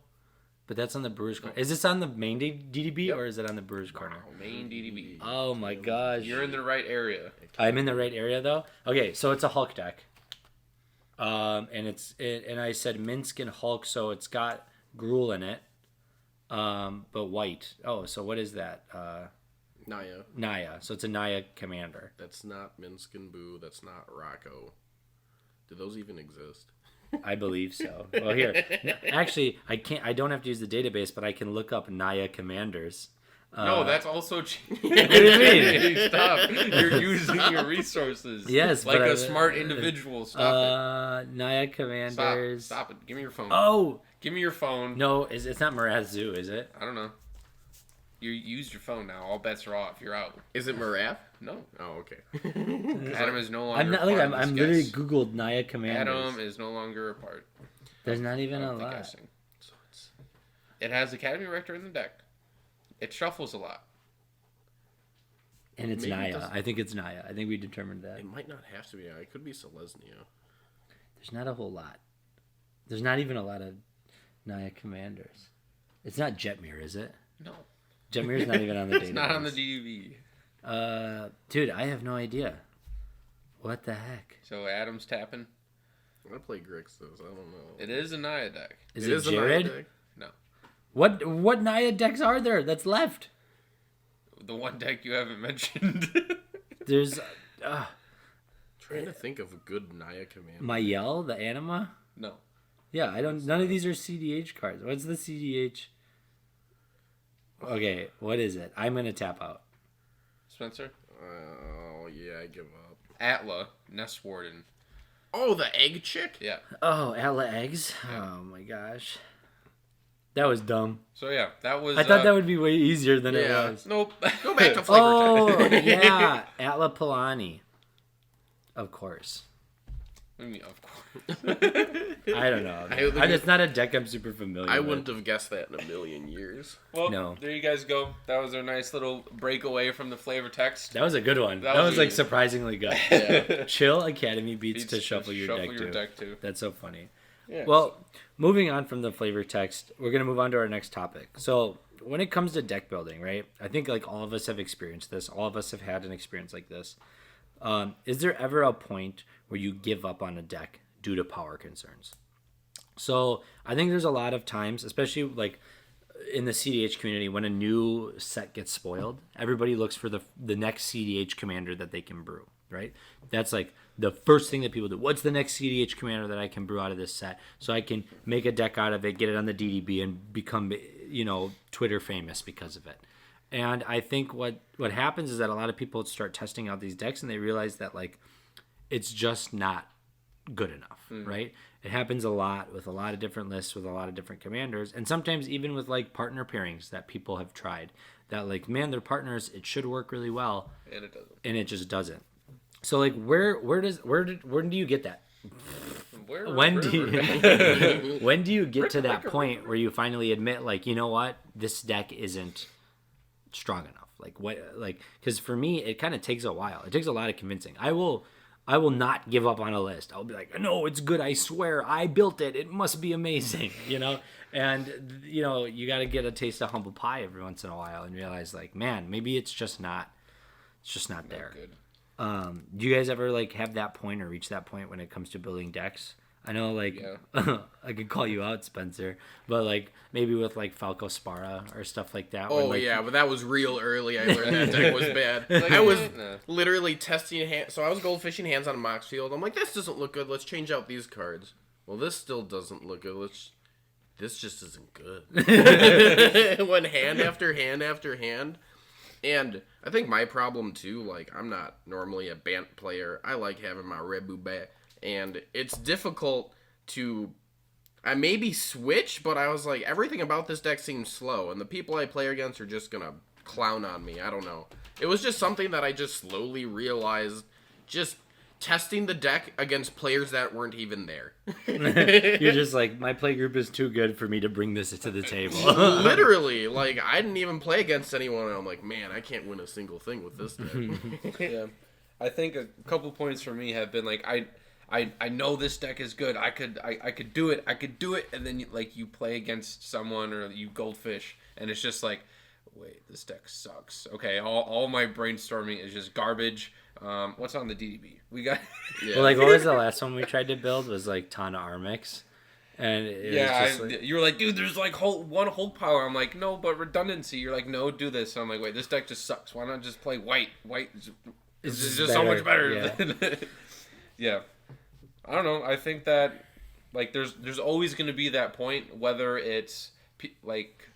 but that's on the Brewers Corner. Is this on the main DDB Yep. or is it on the Brewers Corner? Main DDB. Oh my gosh, You're in the right area. I'm in the right area though. Okay, so it's a Hulk deck. And and I said Minsk and Hulk, so it's got Gruul in it. But white. Oh, so what is that? Naya. Naya. So it's a Naya commander. That's not Minsk and Boo. That's not Rocco. Do those even exist? I believe so. Well, here, actually, I don't have to use the database, but I can look up Naya commanders. No, that's also cheating. What do you mean? Stop. You're using your resources. Yes, like but a smart individual. Stop Naya it. commanders. Stop it. Give me your phone. Oh Give me your phone. no, it's not Mraz Zoo, is it? I don't know. You used your phone now. All bets are off. You're out. Is it Marath? No. Oh, okay. Adam is no longer I'm not a like part of I'm this literally guess. Googled Naya commanders. Adam is no longer a part There's not even a of the lot. guessing. It has Academy Rector in the deck. It shuffles a lot. And it's Maybe it Naya. doesn't- I think it's Naya. I think we determined that. It might not have to be. It could be Selesnya. There's not a whole lot. There's not even a lot of Naya commanders. It's not Jetmir, is it? No. Jetmir's not even on the database. It's not on the DDB. Dude, I have no idea. What the heck? So Adam's tapping. I'm gonna play Grixis. I don't know. It is a Naya deck. Is It it is a Naya Jared? deck. No. What Naya decks are there that's left? The one deck you haven't mentioned. There's Trying to think of a good Naya command. Mayel, the anima. No. Yeah, I don't. None of these are CDH cards. What's the CDH? Okay, what is it? I'm gonna tap out. Spencer? Oh yeah, I give up. Atla, Nest Warden. Oh, the egg chick. Yeah. Oh, Atla eggs. Oh my gosh, that was dumb. So yeah, that was. I thought that would be way easier than it yeah. was. Nope. Go back to flavor Oh text. yeah, Atla Palani. Of course. What do you mean, of course. I don't know. I- It's not a deck I'm super familiar I with. wouldn't have guessed that in a million years. Well, No. there you guys go. That was our nice little breakaway from the flavor text. That was a good one. That That was was like easy. surprisingly good. Chill Academy beats to shuffle your deck deck too. too. That's so funny. Yeah, Well, moving on from the flavor text, we're going to move on to our next topic. So, when it comes to deck building, right? I think like all of us have experienced this. All of us have had an experience like this. Is there ever a point where you give up on a deck due to power concerns? So I think there's a lot of times, especially like in the cEDH community, when a new set gets spoiled, everybody looks for the next cEDH commander that they can brew, right? That's like the first thing that people do. What's the next cEDH commander that I can brew out of this set so I can make a deck out of it, get it on the DDB, and become, Twitter famous because of it? And I think what happens is that a lot of people start testing out these decks and they realize that like it's just not good enough, right? It happens a lot with a lot of different lists with a lot of different commanders, and sometimes even with like partner pairings that people have tried that like, man, they're partners, it should work really well, And it doesn't. and it just doesn't. So like where do you get that? When do you get to that point where you finally admit like, you know what, this deck isn't strong enough? Because for me it kind of takes a while. It takes a lot of convincing. I will not give up on a list. I'll be like, no, it's good. I swear I built it. It must be amazing, And, you got to get a taste of humble pie every once in a while and realize like, man, maybe it's just not there. Good. Do you guys ever like have that point or reach that point when it comes to building decks? I know like I could call you out, Spencer, but like maybe with like Falco Spara or stuff like that. Oh, when, yeah, but that was real early. I learned that deck was bad. I was literally testing so I was goldfishing hands on a Mox Field. I'm like, this doesn't look good. Let's change out these cards. Well, this still doesn't look good. This just isn't good. Went hand after hand after hand. And I think my problem too, like, I'm not normally a Bant player. I like having my Rebu back. And it's difficult to... I maybe switch, but I was like, everything about this deck seems slow. And the people I play against are just going to clown on me. I don't know. It was just something that I just slowly realized just testing the deck against players that weren't even there. You're just like, my play group is too good for me to bring this to the table. Literally, like, I didn't even play against anyone, and I'm like, man, I can't win a single thing with this deck. Yeah. I think a couple points for me have been like, I know this deck is good. I could do it. And then you play against someone or you goldfish, and it's just like, wait, this deck sucks. Okay, all my brainstorming is just garbage. What's on the DDB? We got. Yeah. Well, like, what was the last one we tried to build? Was like Tana Armix, and it was just like... you were like, dude, there's like one hold power. I'm like, no, but redundancy. You're like, no, do this. And I'm like, wait, this deck just sucks. Why not just play white? White is just so much better. Yeah. Yeah. I don't know. I think that like there's always going to be that point, whether it's like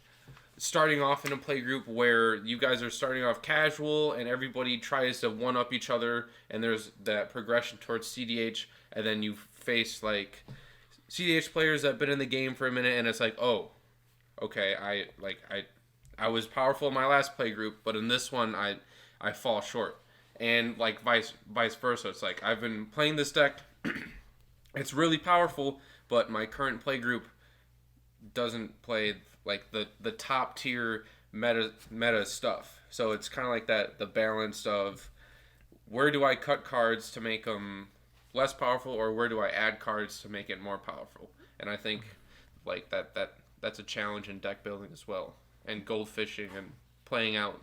starting off in a play group where you guys are starting off casual and everybody tries to one up each other, and there's that progression towards cEDH, and then you face like cEDH players that have been in the game for a minute, and it's like, oh, okay, I was powerful in my last play group, but in this one I fall short, and like vice versa. It's like I've been playing this deck. It's really powerful, but my current play group doesn't play like the top tier meta stuff. So it's kind of like the balance of where do I cut cards to make them less powerful, or where do I add cards to make it more powerful? And I think like that's a challenge in deck building as well. And gold fishing and playing out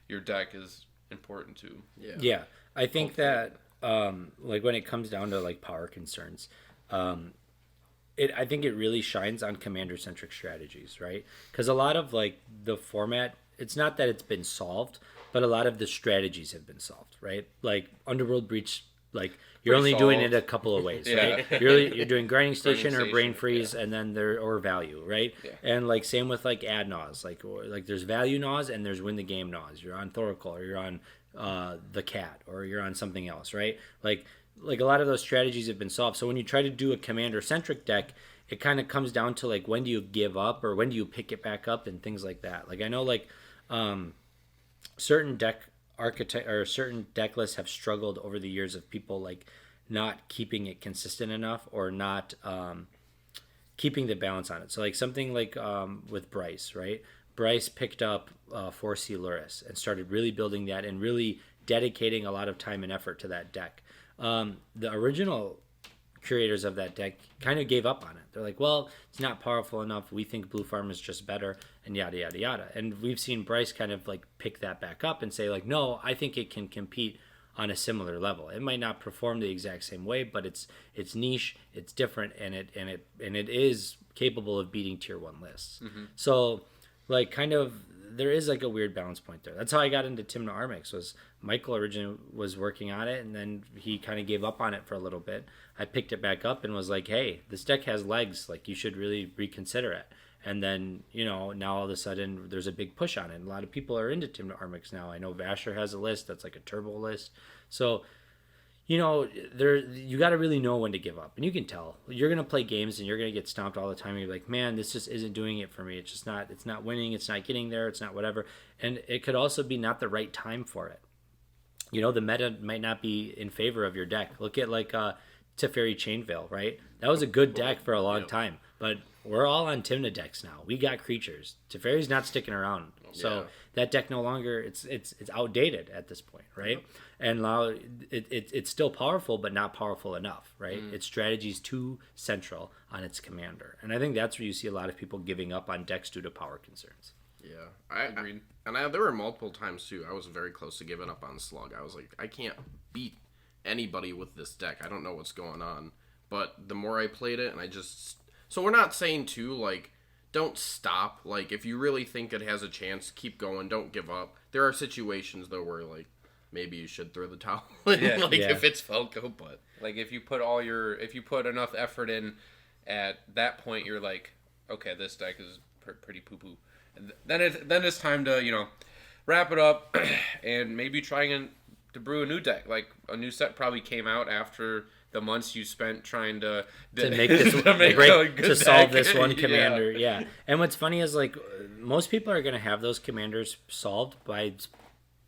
your deck is important too. Yeah. I think that like when it comes down to like power concerns, I think it really shines on commander-centric strategies, right? Because a lot of like the format, it's not that it's been solved, but a lot of the strategies have been solved, right? Like Underworld Breach, like you're only doing it a couple of ways, right? You're doing Grinding Station or Brain Freeze, and then or Value, right? Yeah. And like same with like add Naus, like there's Value Naus and there's Win the Game Naus. You're on Thoracle or you're on the Cat or you're on something else, right? Like a lot of those strategies have been solved. So when you try to do a commander-centric deck, it kind of comes down to like when do you give up or when do you pick it back up and things like that. Like I know like certain deck archetype or certain deck lists have struggled over the years of people like not keeping it consistent enough or not keeping the balance on it. So like something like with Bryce, right? Bryce picked up 4C Luris and started really building that and really dedicating a lot of time and effort to that deck. The original creators of that deck kind of gave up on it. They're like, well, it's not powerful enough. We think Blue Farm is just better, and yada, yada, yada. And we've seen Bryce kind of like pick that back up and say like, no, I think it can compete on a similar level. It might not perform the exact same way, but it's niche, it's different, and it is capable of beating tier 1 lists. So like kind of there is like a weird balance point there. That's how I got into Tymna Armix. Was Michael originally was working on it, and then he kind of gave up on it for a little bit. I picked it back up and was like, hey, this deck has legs, like you should really reconsider it. And then, now all of a sudden there's a big push on it. And a lot of people are into Tymna Armix now. I know Vasher has a list that's like a turbo list. So, you got to really know when to give up. And you can tell. You're going to play games and you're going to get stomped all the time. And you're like, man, this just isn't doing it for me. It's not winning. It's not getting there. It's not whatever. And it could also be not the right time for it. The meta might not be in favor of your deck. Look at like Teferi Chainveil, right? That was a good deck for a long time. But we're all on Tymna decks now. We got creatures. Teferi's not sticking around. So that deck no longer, it's outdated at this point, right? Yep. And now it's still powerful, but not powerful enough, right? Its strategy's too central on its commander. And I think that's where you see a lot of people giving up on decks due to power concerns. Yeah, I agreed. And there were multiple times, too, I was very close to giving up on Slug. I was like, I can't beat anybody with this deck. I don't know what's going on. But the more I played it, and so we're not saying, too, like, don't stop. Like, if you really think it has a chance, keep going. Don't give up. There are situations, though, where, like, maybe you should throw the towel in, if it's Falco, but... Like, if you put enough effort in at that point, you're like, okay, this deck is pretty poo-poo. And then it's time to, wrap it up and maybe trying to brew a new deck. Like, a new set probably came out after the months you spent trying to make this to solve this one commander. Yeah. And what's funny is, like, most people are going to have those commanders solved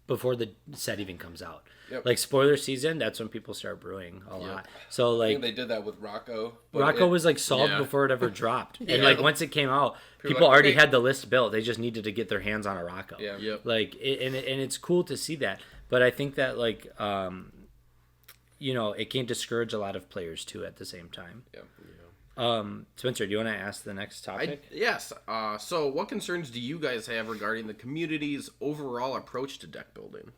before the set even comes out. Yep. Like, spoiler season, that's when people start brewing a lot. So, like, I think they did that with Rocco. Rocco was, like, solved before it ever dropped. And, like, once it came out, people already had the list built. They just needed to get their hands on a Rocco. Yeah. Yep. Like, and it's cool to see that. But I think that, like, it can discourage a lot of players, too, at the same time. Yeah. Spencer, do you want to ask the next topic? Yes. So what concerns do you guys have regarding the community's overall approach to deck building?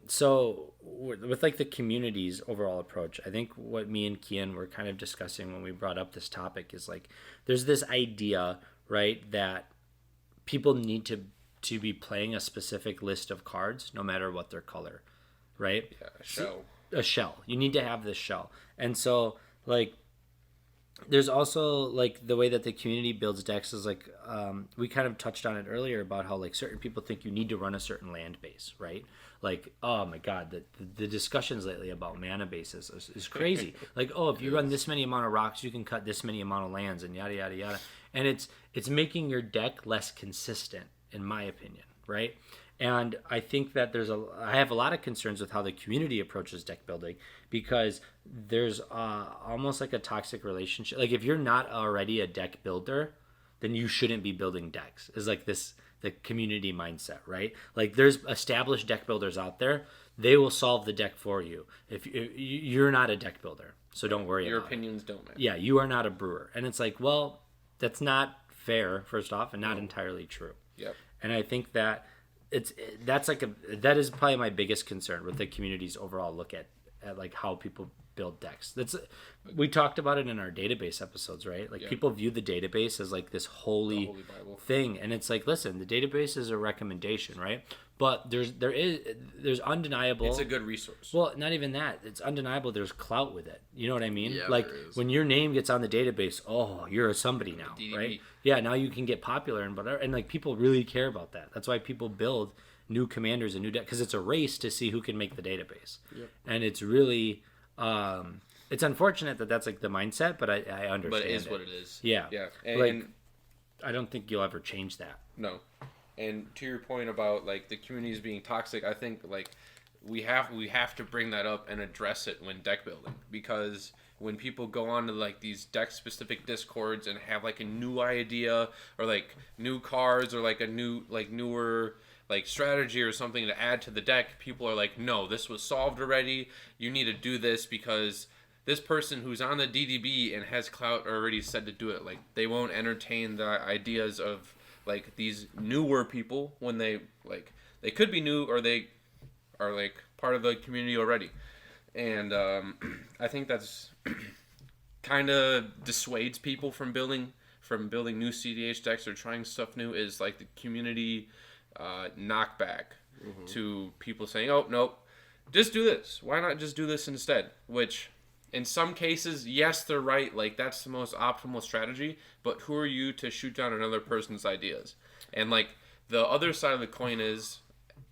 So with like the community's overall approach, I think what me and Kian were kind of discussing when we brought up this topic is, like, there's this idea, right, that people need to be playing a specific list of cards no matter what their color, right? Yeah, a shell. A shell. You need to have this shell. And so, like, there's also, like, the way that the community builds decks is, like, we kind of touched on it earlier about how, like, certain people think you need to run a certain land base, right? Like, oh my god, the discussions lately about mana bases is crazy. Like, oh, if you run this many amount of rocks, you can cut this many amount of lands, and yada yada yada. And it's making your deck less consistent, in my opinion, right? And I think that I have a lot of concerns with how the community approaches deck building, because there's almost like a toxic relationship. Like, if you're not already a deck builder, then you shouldn't be building decks. Is like the community mindset, right? Like, there's established deck builders out there. They will solve the deck for you. If you're not a deck builder, so don't worry about it. Your opinions don't matter. Yeah, you are not a brewer. And it's like, well, that's not fair, first off, and not entirely true. Yep. And I think that that is probably my biggest concern with the community's overall look at like how people build decks. We talked about it in our database episodes, right? Like, people view the database as like this holy Bible thing, and it's like, listen, the database is a recommendation, right? But there's undeniable. It's a good resource. Well, not even that. It's undeniable. There's clout with it. You know what I mean? Yeah, like, there is. when your name gets on the database, oh, you're a somebody now, DDB. right? Yeah, now you can get popular and whatever, and like, people really care about that. That's why people build new commanders and new deck, because it's a race to see who can make the database. Yep. And it's really it's unfortunate that that's like the mindset, but I understand. But it is what it is. Yeah. Yeah. And I don't think you'll ever change that. No. And to your point about, like, the communities being toxic, I think, like, we have to bring that up and address it when deck building, because when people go on to, like, these deck specific discords and have, like, a new idea or, like, new cards or, like, a new, like, newer, like, strategy or something to add to the deck, people are like, no, this was solved already. You need to do this because this person who's on the DDB and has clout already said to do it. Like, they won't entertain the ideas of, like, these newer people when they could be new or they are like part of the community already, and I think that's kind of dissuades people from building new cEDH decks or trying stuff new, is like the community knockback to people saying, oh nope, just do this, why not just do this instead, which in some cases, yes, they're right, like that's the most optimal strategy, but who are you to shoot down another person's ideas? And like the other side of the coin is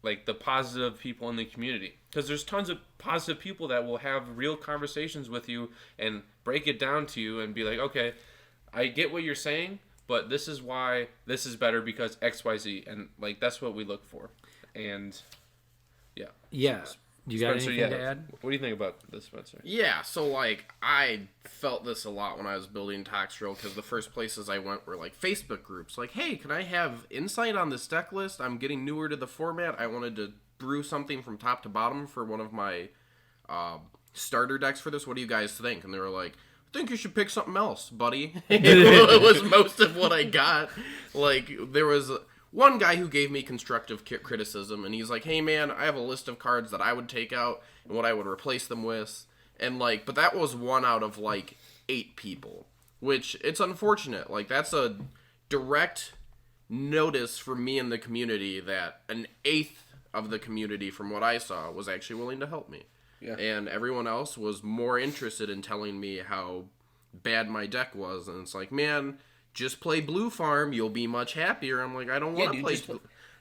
like the positive people in the community, because there's tons of positive people that will have real conversations with you and break it down to you and be like, okay, I get what you're saying, but this is why this is better because XYZ, and like that's what we look for. And yeah. You got Spencer, anything to add? What do you think about this, Spencer? Yeah, so like I felt this a lot when I was building Toxrill, because the first places I went were like Facebook groups. Like, hey, can I have insight on this deck list? I'm getting newer to the format. I wanted to brew something from top to bottom for one of my starter decks for this. What do you guys think? And they were like, I think you should pick something else, buddy. It was most of what I got. Like, there was one guy who gave me constructive criticism, and he's like, hey man, I have a list of cards that I would take out and what I would replace them with. And like, but that was one out of like 8 people, which it's unfortunate. Like, that's a direct notice from me in the community that an 1/8 of the community, from what I saw, was actually willing to help me. Yeah. And everyone else was more interested in telling me how bad my deck was. And it's like, man, just play Blue Farm. You'll be much happier. I'm like, I don't want to play.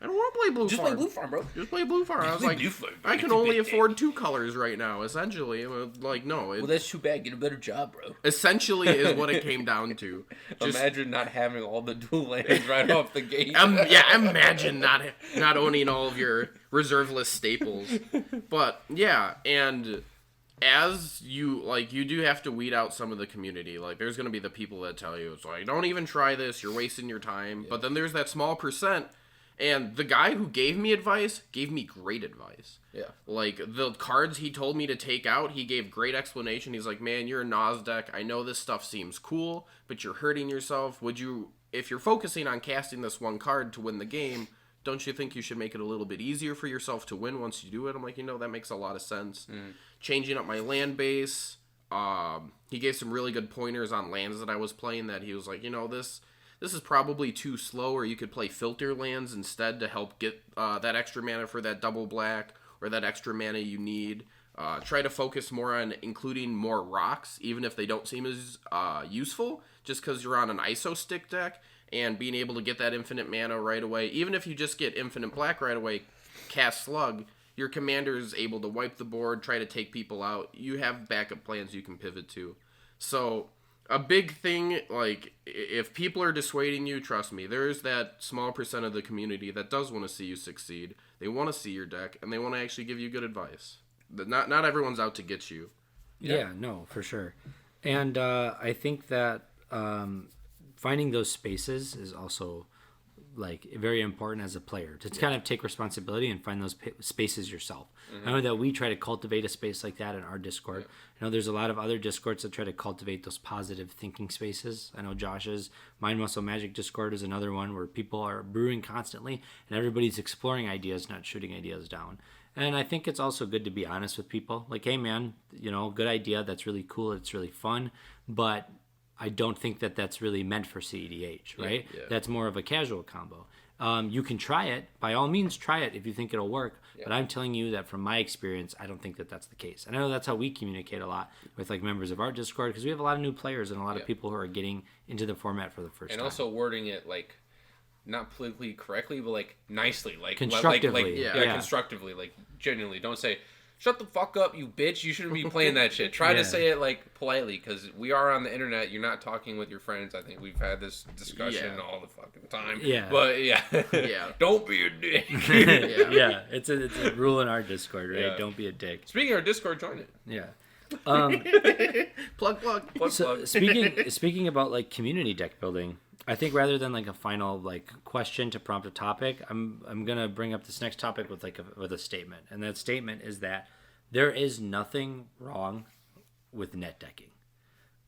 I don't want to play Blue Farm. Just play Blue Farm, bro. Just play Blue Farm. I was like, I can only afford 2 colors right now, essentially. Like, no. Well, that's too bad. Get a better job, bro. Essentially is what it came down to. Imagine not having all the dual lands right off the gate. Imagine not owning all of your reserve list staples. But, yeah, and as you do have to weed out some of the community. Like, there's going to be the people that tell you, it's like, don't even try this, you're wasting your time. Yeah. But then there's that small percent. And the guy who gave me advice gave me great advice. Yeah. Like, the cards he told me to take out, he gave great explanation. He's like, man, you're a Naus deck. I know this stuff seems cool, but you're hurting yourself. If you're focusing on casting this one card to win the game, don't you think you should make it a little bit easier for yourself to win once you do it? I'm like, that makes a lot of sense. Changing up my land base. He gave some really good pointers on lands that I was playing that he was like, this is probably too slow, or you could play filter lands instead to help get that extra mana for that double black or that extra mana you need. Try to focus more on including more rocks, even if they don't seem as useful, just because you're on an ISO stick deck, and being able to get that infinite mana right away. Even if you just get infinite black right away, cast Slug, your commander is able to wipe the board, try to take people out. You have backup plans you can pivot to. So a big thing, like, if people are dissuading you, trust me, there's that small percent of the community that does want to see you succeed. They want to see your deck, and they want to actually give you good advice. Not everyone's out to get you. Yeah, no, for sure. And I think that finding those spaces is also like very important as a player to kind of take responsibility and find those spaces yourself. I know that we try to cultivate a space like that in our Discord. I know there's a lot of other Discords that try to cultivate those positive thinking spaces. I know Josh's Mind Muscle Magic Discord is another one where people are brewing constantly and everybody's exploring ideas, not shooting ideas down. And I think it's also good to be honest with people. Like, hey man, good idea. That's really cool. It's really fun. But I don't think that that's really meant for cEDH, right? Yeah. That's more of a casual combo. You can try it. By all means, try it if you think it'll work. Yeah. But I'm telling you that from my experience, I don't think that that's the case. And I know that's how we communicate a lot with like members of our Discord, because we have a lot of new players and a lot of people who are getting into the format for the first time. And also wording it like not politically correctly, but like nicely, like constructively, constructively, like genuinely. Don't say, "Shut the fuck up, you bitch! You shouldn't be playing that shit." Try to say it like politely, because we are on the internet. You're not talking with your friends. I think we've had this discussion all the fucking time. Yeah, but don't be a dick. It's a rule in our Discord, right? Don't be a dick. Speaking of our Discord, join it. Yeah. Plug. So speaking about like community deck building, I think rather than like a final like question to prompt a topic, I'm gonna bring up this next topic with with a statement, and that statement is that there is nothing wrong with net decking.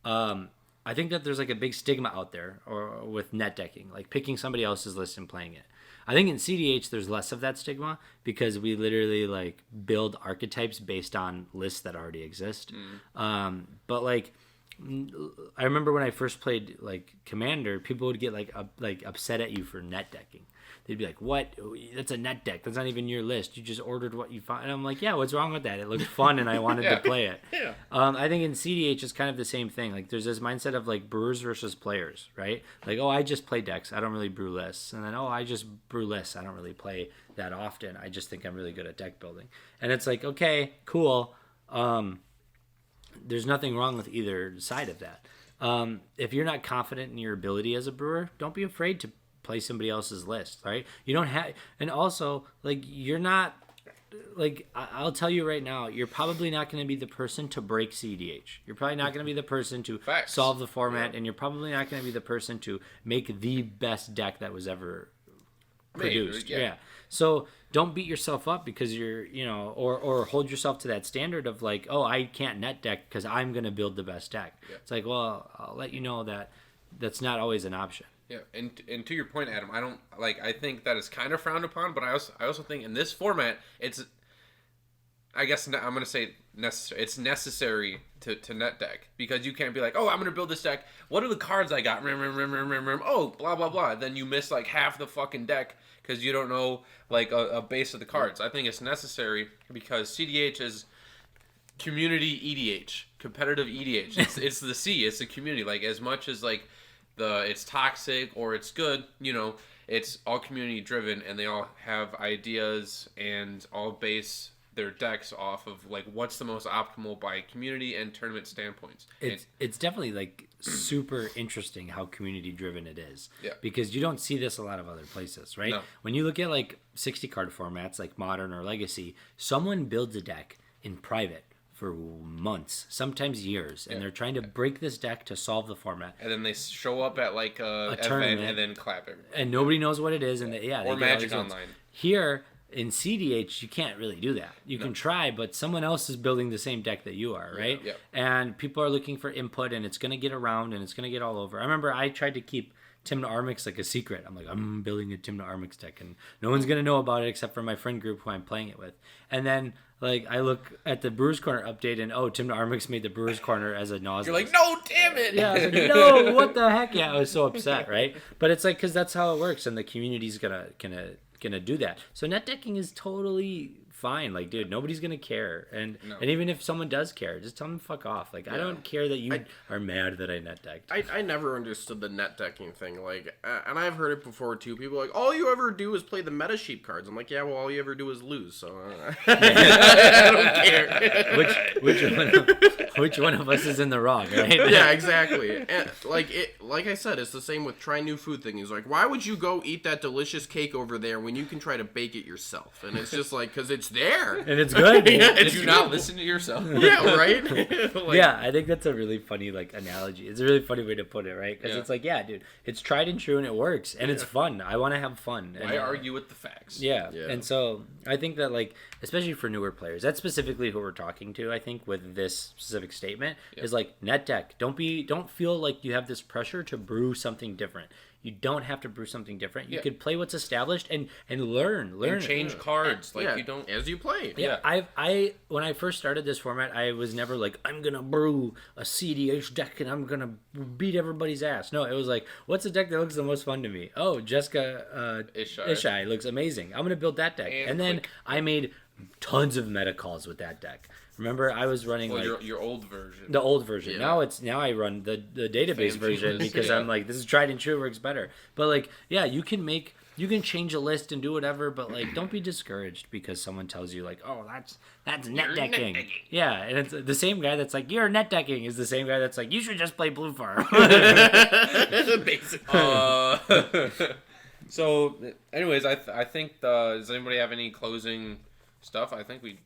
I I think that there's like a big stigma out there or with net decking, like picking somebody else's list and playing it. I think in cEDH there's less of that stigma because we literally like build archetypes based on lists that already exist. But like I remember when I first played like Commander, people would get like upset at you for net decking. They'd be like, "What? That's a net deck. That's not even your list. You just ordered what you found." And I'm like, "Yeah, what's wrong with that? It looked fun, and I wanted to play it." Yeah. I think in cEDH it's kind of the same thing. Like, there's this mindset of like brewers versus players, right? Like, oh, I just play decks. I don't really brew lists. And then, oh, I just brew lists. I don't really play that often. I just think I'm really good at deck building. And it's like, okay, cool. There's nothing wrong with either side of that. If you're not confident in your ability as a brewer, don't be afraid to play somebody else's list, right? You don't have, and also like you're not, like I'll tell you right now, you're probably not going to be the person to break cEDH. You're probably not going to be the person to solve the format, and you're probably not going to be the person to make the best deck that was ever produced. Yeah. So don't beat yourself up because you're, or hold yourself to that standard of like, oh, I can't net deck because I'm going to build the best deck. Yeah. It's like, well, I'll let you know that that's not always an option. Yeah, and to your point, Adam, I think that is kind of frowned upon, but I also think in this format, it's, I guess I'm going to say necessary. It's necessary to net deck because you can't be like, oh, I'm going to build this deck. What are the cards I got? Oh, blah, blah, blah. Then you miss like half the fucking deck because you don't know like a base of the cards. I think it's necessary because cEDH is community EDH, competitive EDH. It's the C, it's the community. Like as much as like it's toxic or it's good, it's all community driven and they all have ideas and all base their decks off of like what's the most optimal by community and tournament standpoints. It's definitely like super interesting how community driven it is. Yeah. Because you don't see this a lot of other places, right? No. When you look at like 60 card formats like Modern or Legacy, someone builds a deck in private for months, sometimes years, and they're trying to break this deck to solve the format. And then they show up at like a tournament and then clap it. And nobody knows what it is, and or Magic Online. Here in cEDH, you can't really do that. You can try, but someone else is building the same deck that you are, right? Yeah. And people are looking for input, and it's going to get around, and it's going to get all over. I remember I tried to keep Timna Armix like a secret. I'm like, I'm building a Timna Armix deck, and no one's going to know about it except for my friend group who I'm playing it with. And then like I look at the Brewers Corner update, and Timna Armix made the Brewers Corner as a Naus. You're like, no, damn it! Yeah, I was like, no, what the heck? Yeah, I was so upset, right? But it's like because that's how it works, and the community's gonna do that. So net decking is totally fine. Like, dude, nobody's gonna care, and even if someone does care, just tell them to fuck off. Like, I don't care that you are mad that I net decked. I never understood the net decking thing. Like, and I've heard it before too. People are like, all you ever do is play the meta sheep cards. I'm like, yeah, well, all you ever do is lose. So I don't care. Which one of us is in the wrong, right? Yeah, exactly. And like I said, it's the same with try new food thing. He's like, why would you go eat that delicious cake over there when you can try to bake it yourself? And it's just like, because it's there and it's good. Did you not listen to yourself? Yeah, right. Yeah, I think that's a really funny like analogy. It's a really funny way to put it, right? Because it's like, yeah, dude, it's tried and true and it works and it's fun. I want to have fun. Why argue with the facts? Yeah, and so I think that like, especially for newer players, that's specifically who we're talking to. I think with this specific statement is like net deck. Don't feel like you have this pressure to brew something different. You don't have to brew something different. You could play what's established and learn and change cards you don't as you play. Yeah, I when I first started this format, I was never like, I'm gonna brew a cEDH deck and I'm gonna beat everybody's ass. No, it was like, what's the deck that looks the most fun to me? Oh, Jessica Ishai looks amazing. I'm gonna build that deck, and then I made tons of meta calls with that deck. Remember, I was running your old version. The old version. Yeah. Now I run the database version because I'm like, this is tried and true, works better. But like, yeah, you can change a list and do whatever, but like, don't be discouraged because someone tells you like, oh, that's net decking. Yeah, and it's the same guy that's like, you're net decking is the same guy that's like, you should just play Blue Farm. Basically. So, anyways, I think does anybody have any closing stuff? I think we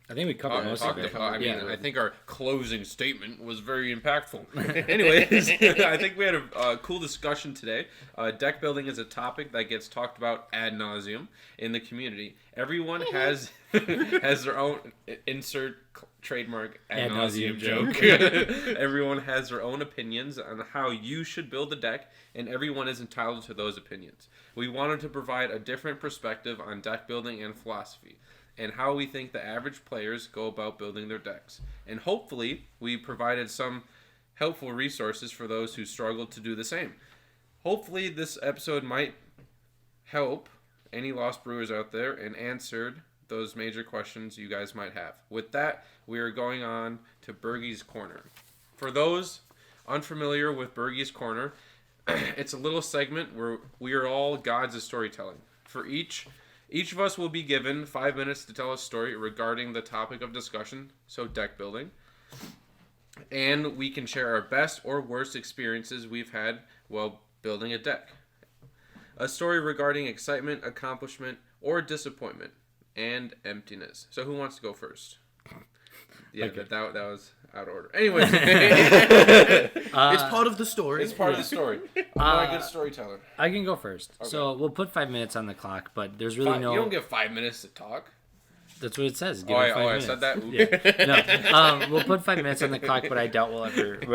I think we covered most of it. I think our closing statement was very impactful. Anyways, I think we had a cool discussion today. Deck building is a topic that gets talked about ad nauseum in the community. Everyone has their own trademark ad nauseum joke. Everyone has their own opinions on how you should build a deck, and everyone is entitled to those opinions. We wanted to provide a different perspective on deck building and philosophy, and how we think the average players go about building their decks. And hopefully, we provided some helpful resources for those who struggle to do the same. Hopefully, this episode might help any lost brewers out there and answered those major questions you guys might have. With that, we are going on to Burgey's Corner. For those unfamiliar with Burgey's Corner, it's a little segment where we are all gods of storytelling. For each of us will be given 5 minutes to tell a story regarding the topic of discussion, so deck building. And we can share our best or worst experiences we've had while building a deck. A story regarding excitement, accomplishment, or disappointment, and emptiness. So who wants to go first? Yeah, okay. that was out of order. Anyway. It's part of the story. It's part of the story. I'm not a good storyteller. I can go first. Okay. So we'll put 5 minutes on the clock, but there's really no... You don't get 5 minutes to talk. That's what it says. I said that? Yeah. No. We'll put 5 minutes on the clock, but I doubt we'll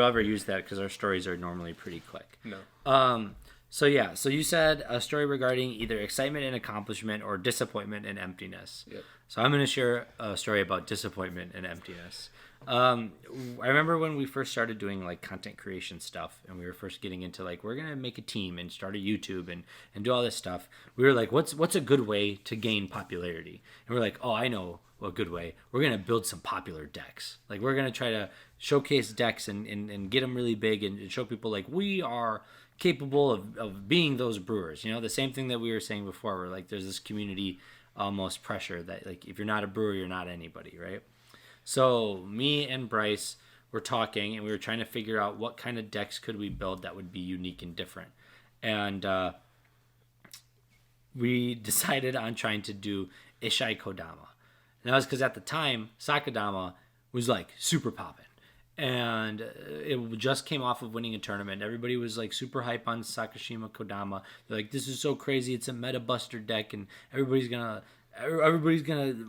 ever use that because our stories are normally pretty quick. No. So you said a story regarding either excitement and accomplishment or disappointment and emptiness. Yep. So I'm going to share a story about disappointment and emptiness. I remember when we first started doing like content creation stuff, and we were first getting into like, we're going to make a team and start a YouTube and do all this stuff. We were like, what's a good way to gain popularity? And we're like, oh, I know a good way. We're going to build some popular decks. Like we're going to try to showcase decks and get them really big and show people like we are capable of being those brewers. You know, the same thing that we were saying before, where like there's this community almost pressure that like if you're not a brewer, you're not anybody, right? So me and Bryce were talking, and we were trying to figure out what kind of decks could we build that would be unique and different. And we decided on trying to do Ishai Kodama. And that was because at the time, Sakadama was like super popping. And it just came off of winning a tournament. Everybody was like super hype on Sakashima Kodama. They're like, this is so crazy. It's a meta buster deck, and everybody's gonna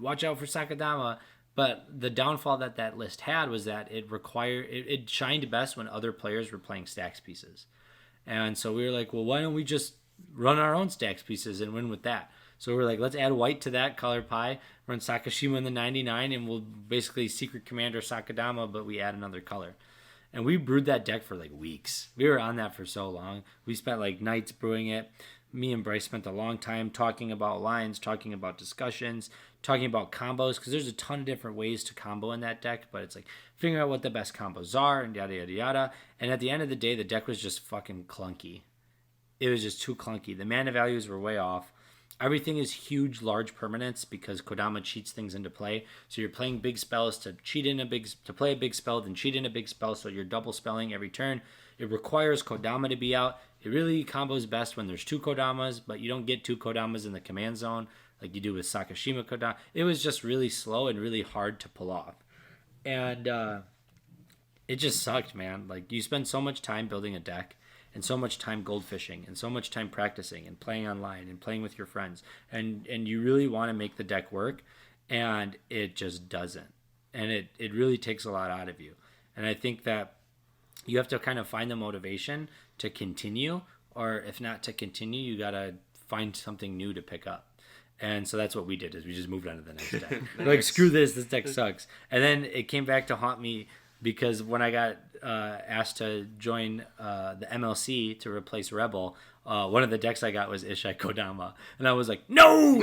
watch out for Sakadama. But the downfall that list had was that it shined best when other players were playing stacks pieces. And so we were like, well, why don't we just run our own stacks pieces and win with that? So we're like, let's add white to that color pie, run Sakashima in the 99, and we'll basically Secret Commander Sakadama, but we add another color. And we brewed that deck for like weeks. We were on that for so long. We spent like nights brewing it. Me and Bryce spent a long time talking about lines, talking about discussions, talking about combos, because there's a ton of different ways to combo in that deck, but it's like figuring out what the best combos are and yada, yada, yada. And at the end of the day, the deck was just fucking clunky. It was just too clunky. The mana values were way off. Everything is huge, large permanents because Kodama cheats things into play. So you're playing big spells to play a big spell, then cheat in a big spell. So you're double spelling every turn. It requires Kodama to be out. It really combos best when there's two Kodamas, but you don't get two Kodamas in the command zone like you do with Sakashima Kodama. It was just really slow and really hard to pull off. And it just sucked, man. Like you spend so much time building a deck, and so much time goldfishing, and so much time practicing and playing online and playing with your friends. And you really want to make the deck work, and it just doesn't. And it really takes a lot out of you. And I think that you have to kind of find the motivation to continue, or if not to continue, you got to find something new to pick up. And so that's what we did, is we just moved on to the next deck. Nice. Like, screw this deck sucks. And then it came back to haunt me, because when I got asked to join the MLC to replace Rebel, one of the decks I got was Ishai Kodama. And I was like, no!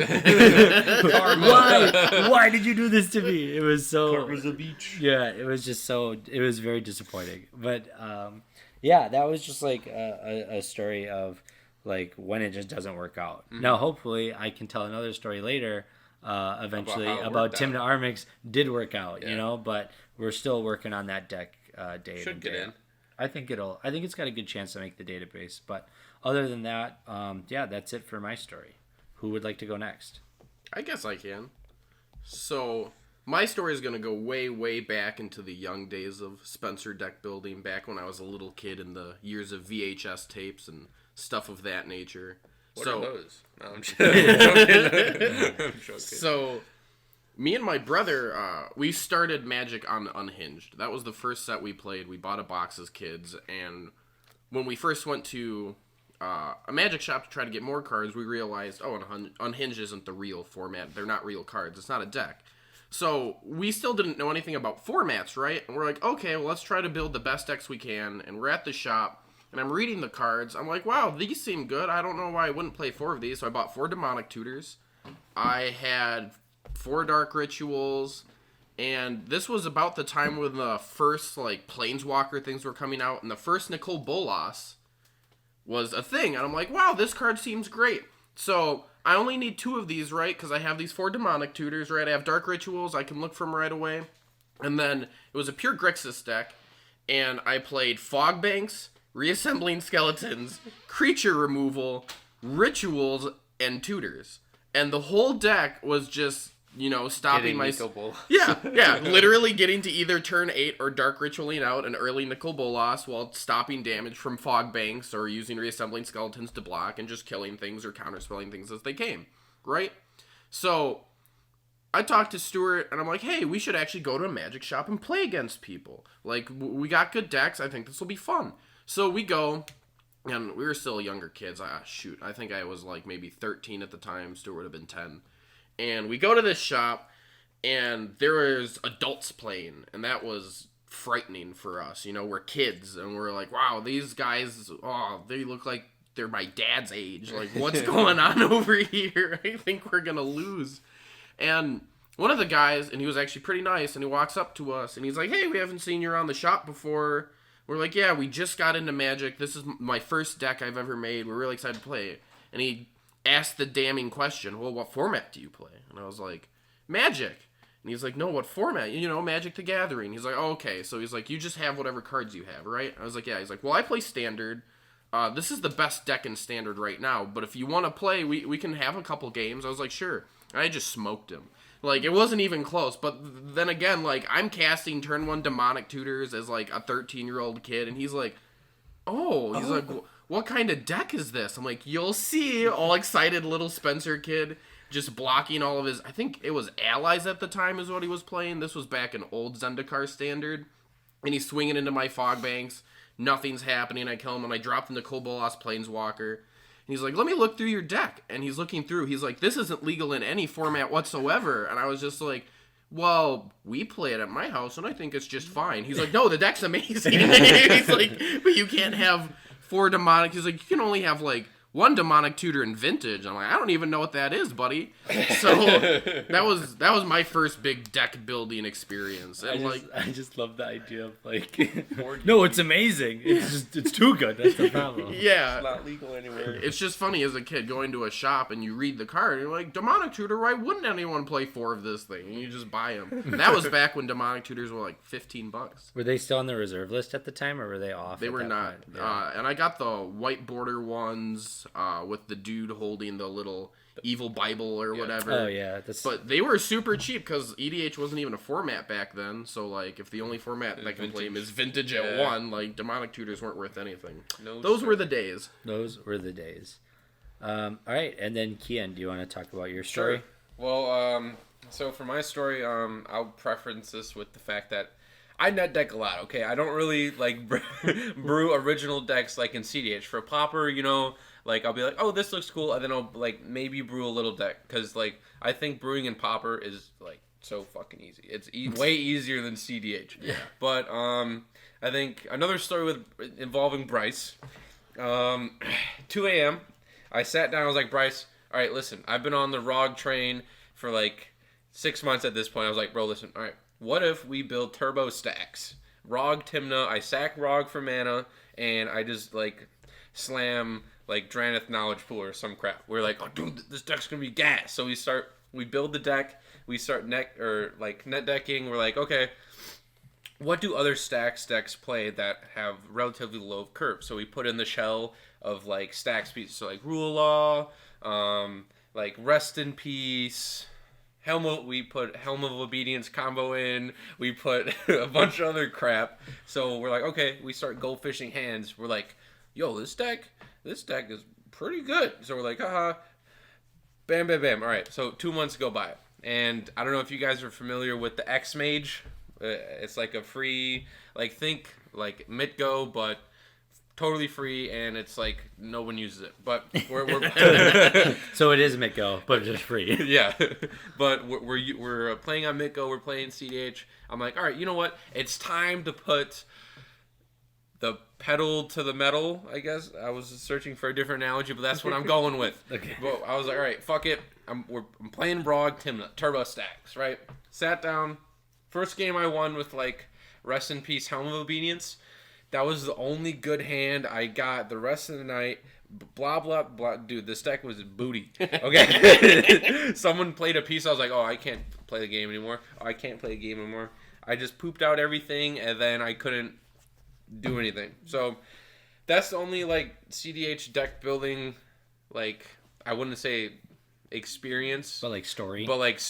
Why did you do this to me? It was so... Karma's a beach. Yeah, it was just so... It was very disappointing. But, yeah, that was just like a story of like when it just doesn't work out. Mm-hmm. Now, hopefully, I can tell another story later eventually about Timna Armix did work out, you know, but we're still working on that deck day Should get in. I think it's got a good chance to make the database, but other than that, yeah, that's it for my story. Who would like to go next? I guess I can. So my story is going to go way, way back into the young days of Spencer deck building, back when I was a little kid in the years of VHS tapes and stuff of that nature. What are those? No, I'm joking. I'm joking. So, me and my brother, we started Magic on Unhinged. That was the first set we played. We bought a box as kids, and when we first went to a Magic shop to try to get more cards, we realized, Unhinged isn't the real format. They're not real cards. It's not a deck. So, we still didn't know anything about formats, right? And we're like, okay, well, let's try to build the best decks we can. And we're at the shop, and I'm reading the cards. I'm like, wow, these seem good. I don't know why I wouldn't play 4 of these. So, I bought 4 Demonic Tutors. I had 4 Dark Rituals. And this was about the time when the first, like, Planeswalker things were coming out. And the first Nicol Bolas was a thing. And I'm like, wow, this card seems great. So, I only need 2 of these, right? Because I have these 4 Demonic Tutors, right? I have Dark Rituals. I can look from right away. And then it was a pure Grixis deck. And I played Fog Banks, Reassembling Skeletons, Creature Removal, Rituals, and Tutors. And the whole deck was just, stopping my... Yeah, literally getting to either turn 8 or Dark Ritualing out an early Nicol Bolas while stopping damage from Fog Banks or using Reassembling Skeletons to block and just killing things or counterspelling things as they came, right? So, I talked to Stuart and I'm like, hey, we should actually go to a Magic shop and play against people. Like, we got good decks, I think this will be fun. So we go, and we were still younger kids. I think I was like maybe 13 at the time, Stuart would have been 10. And we go to this shop, and there was adults playing, and that was frightening for us. We're kids, and we're like, wow, these guys, they look like they're my dad's age. Like, what's going on over here? I think we're going to lose. And one of the guys, and he was actually pretty nice, and he walks up to us, and he's like, hey, we haven't seen you around the shop before. We're like, yeah, we just got into Magic. This is my first deck I've ever made. We're really excited to play it. And he asked the damning question, well, what format do you play? And I was like, Magic. And he's like, no, what format? Magic the Gathering. He's like, oh, okay. So he's like, you just have whatever cards you have, right? I was like, yeah. He's like, well, I play Standard. This is the best deck in Standard right now. But if you want to play, we can have a couple games. I was like, sure. And I just smoked him. Like, it wasn't even close. But then again, like, I'm casting turn 1 Demonic Tutors as, like, a 13-year-old kid. And he's like, he's like, what kind of deck is this? I'm like, you'll see. All excited little Spencer kid just blocking all of his... I think it was Allies at the time is what he was playing. This was back in old Zendikar Standard. And he's swinging into my Fog Banks. Nothing's happening. I kill him, and I drop the Nicol Bolas Planeswalker. And he's like, let me look through your deck. And he's looking through. He's like, this isn't legal in any format whatsoever. And I was just like, well, we play it at my house, and I think it's just fine. He's like, no, the deck's amazing. He's like, but you can't have 4 demonic. He's like, you can only have, like, 1 Demonic Tutor in Vintage. I'm like, I don't even know what that is, buddy. So that was my first big deck building experience. And I just love the idea of like, no, it's amazing. It's too good. That's the problem. Yeah, it's not legal anywhere. It's just funny as a kid going to a shop and you read the card. And you're like, Demonic Tutor. Why wouldn't anyone play 4 of this thing? And you just buy them. And that was back when Demonic Tutors were like $15. Were they still on the reserve list at the time, or were they off? They were not. Yeah. And I got the white border ones. With the dude holding the little evil Bible or whatever. Oh, yeah. But they were super cheap because EDH wasn't even a format back then. So, like, if the only format that can play them is Vintage at 1, like, Demonic Tutors weren't worth anything. Those were the days. Those were the days. All right. And then, Kian, do you want to talk about your story? Sure. Well, so for my story, I'll preference this with the fact that I net deck a lot, okay? I don't really, like, brew original decks like in cEDH. For Pauper, like, I'll be like, oh, this looks cool, and then I'll, like, maybe brew a little deck. Because, like, I think brewing in Pauper is, like, so fucking easy. It's way easier than cEDH. Yeah. But, I think another story involving Bryce. 2 a.m., I sat down, I was like, Bryce, all right, listen, I've been on the ROG train for, like, 6 months at this point. I was like, bro, listen, all right, what if we build turbo stacks? ROG Timna, I sack ROG for mana, and I just, like, slam, like, Draneth Knowledge Pool or some crap. We're like, oh, dude, this deck's gonna be gas. So we build the deck, we start net decking. We're like, okay, what do other stacks decks play that have relatively low curve? So we put in the shell of, like, stacks pieces. So, like, Rule of Law, like, Rest in Peace, We put Helm of Obedience combo in. We put a bunch of other crap. So we're like, okay, we start goldfishing hands. We're like, yo, this deck is pretty good. So we're like, haha, bam, bam, bam. All right, so 2 months go by. And I don't know if you guys are familiar with the X Mage. It's like a free, like, think like Mitgo, but totally free, and it's like no one uses it. But we're So it is Mitgo, but just free. yeah. But we're playing on Mitgo. We're playing cEDH. I'm like, all right, you know what? It's time to put the pedal to the metal, I guess. I was searching for a different analogy, but that's what I'm going with. Okay. But I was like, all right, fuck it. I'm playing Brog Turbo Stacks, right? Sat down. First game I won with, like, rest in peace, Helm of Obedience. That was the only good hand I got the rest of the night. Blah, blah, blah. Dude, this deck was booty. Okay? Someone played a piece. I was like, oh, I can't play the game anymore. Oh, I can't play the game anymore. I just pooped out everything, and then I couldn't do anything. So that's the only, like, cEDH deck building, like, I wouldn't say experience. But like story. But like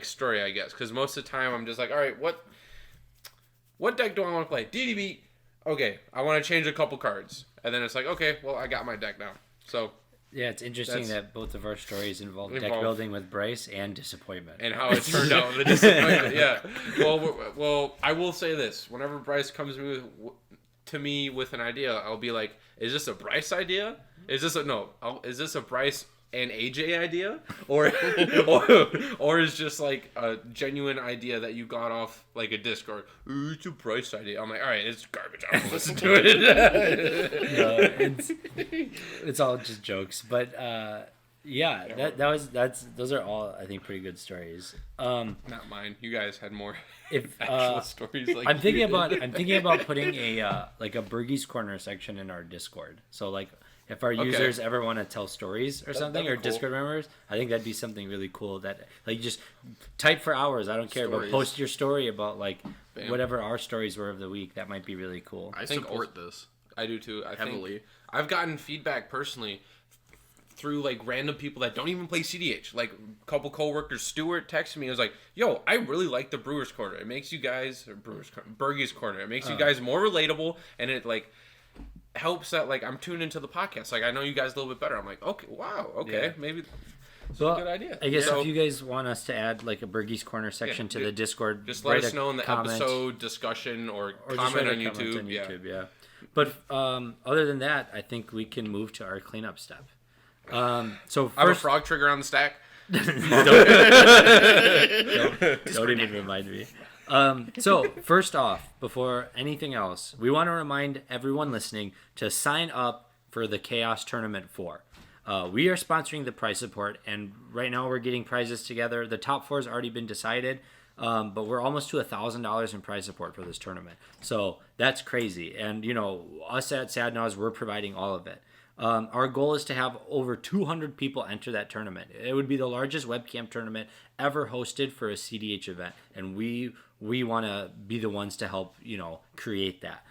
story, I guess. Because most of the time, I'm just like, all right, what deck do I want to play? DDB. Okay, I want to change a couple cards. And then it's like, okay, well, I got my deck now. So yeah, it's interesting that both of our stories involve deck Involve- building with Bryce and disappointment. and how it turned out, the disappointment, yeah. Well, I will say this. Whenever Bryce comes to me with an idea, I'll be like, is this a Bryce idea? Is this a Bryce and AJ idea? Or is just like a genuine idea that you got off like a Discord? Ooh, it's a Bryce idea. I'm like, all right, it's garbage. I don't listen to it. It's all just jokes, but yeah, those are all, I think, pretty good stories. Not mine. You guys had more If actual stories. Like I'm thinking about putting a like a Burgey's Corner section in our Discord. So like, if our users ever want to tell stories or something, that'd or be cool. Discord members, I think that'd be something really cool. That like, just type for hours. I don't care, but Stories. post your story about like Bam. whatever our stories were of the week. That might be really cool. I think support this. I do too. I Heavily. think I've gotten feedback personally through like random people that don't even play cEDH. Like a couple coworkers, Stuart texted me. He was like, "Yo, I really like the Brewers Corner. It makes you guys Burgey's Corner. It makes you guys more relatable, and it like helps that like I'm tuned into the podcast. Like I know you guys a little bit better. I'm like, okay, wow, okay, Yeah. maybe it's Well, a good idea. I guess So, if you guys want us to add like a Burgey's Corner section to the Discord, just let write us a know in the comment, episode discussion or or just comment write on a comment YouTube. on Yeah. YouTube. Yeah. But other than that, I think we can move to our cleanup step. So I have a first, frog trigger on the stack. don't even remind me. So first off, before anything else, we want to remind everyone listening to sign up for the Chaos Tournament 4. We are sponsoring the prize support, and right now we're getting prizes together. The top 4 has already been decided, but we're almost to $1,000 in prize support for this tournament. So that's crazy. And, you know, us at Sad Naus, we're providing all of it. Our goal is to have over 200 people enter that tournament. It would be the largest webcam tournament ever hosted for a cEDH event, and we want to be the ones to help, you know, create that.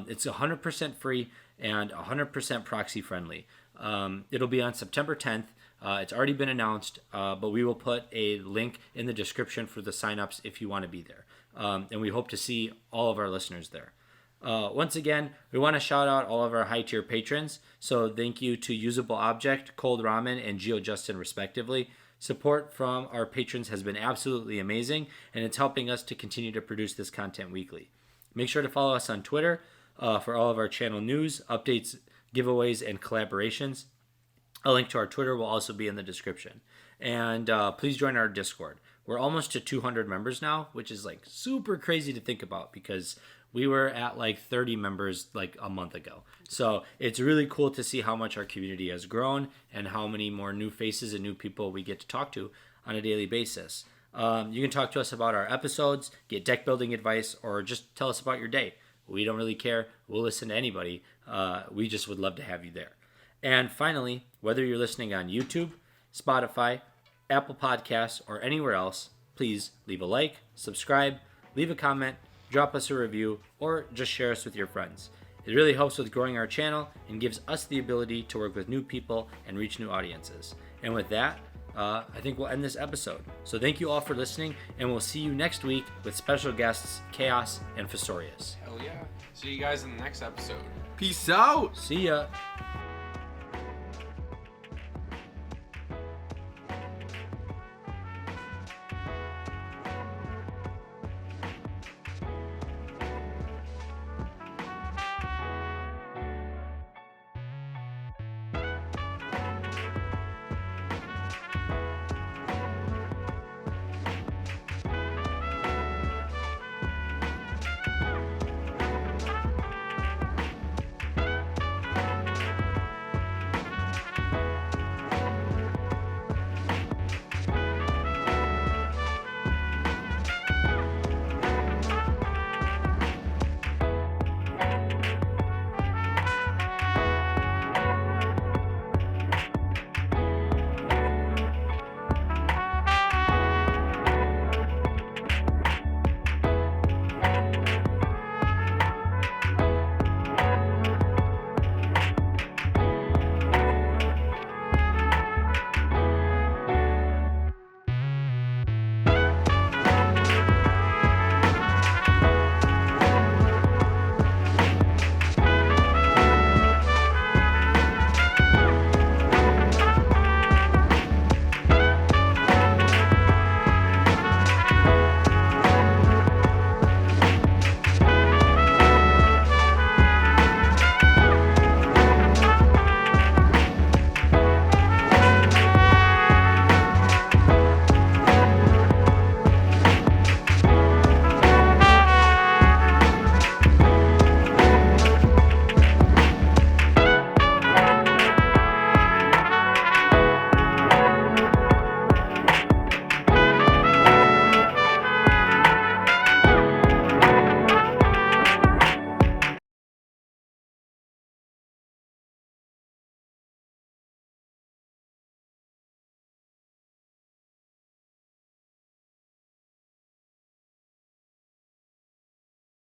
It's 100% free and 100% proxy friendly. It'll be on September 10th. It's already been announced, but we will put a link in the description for the signups if you want to be there. And we hope to see all of our listeners there. Once again, we want to shout out all of our high tier patrons. So thank you to Usable Object, Cold Ramen, and Geo Justin respectively. Support from our patrons has been absolutely amazing, and it's helping us to continue to produce this content weekly. Make sure to follow us on Twitter for all of our channel news, updates, giveaways, and collaborations. A link to our Twitter will also be in the description. And please join our Discord. We're almost to 200 members now, which is like super crazy to think about because we were at like 30 members like a month ago. So it's really cool to see how much our community has grown and how many more new faces and new people we get to talk to on a daily basis. You can talk to us about our episodes, get deck building advice, or just tell us about your day. We don't really care. We'll listen to anybody. We just would love to have you there. And finally, whether you're listening on YouTube, Spotify, Apple Podcasts, or anywhere else, please leave a like, subscribe, leave a comment, drop us a review, or just share us with your friends. It really helps with growing our channel and gives us the ability to work with new people and reach new audiences. And with that, I think we'll end this episode. So thank you all for listening, and we'll see you next week with special guests Chaos and Fosorius. Hell yeah. See you guys in the next episode. Peace out. See ya.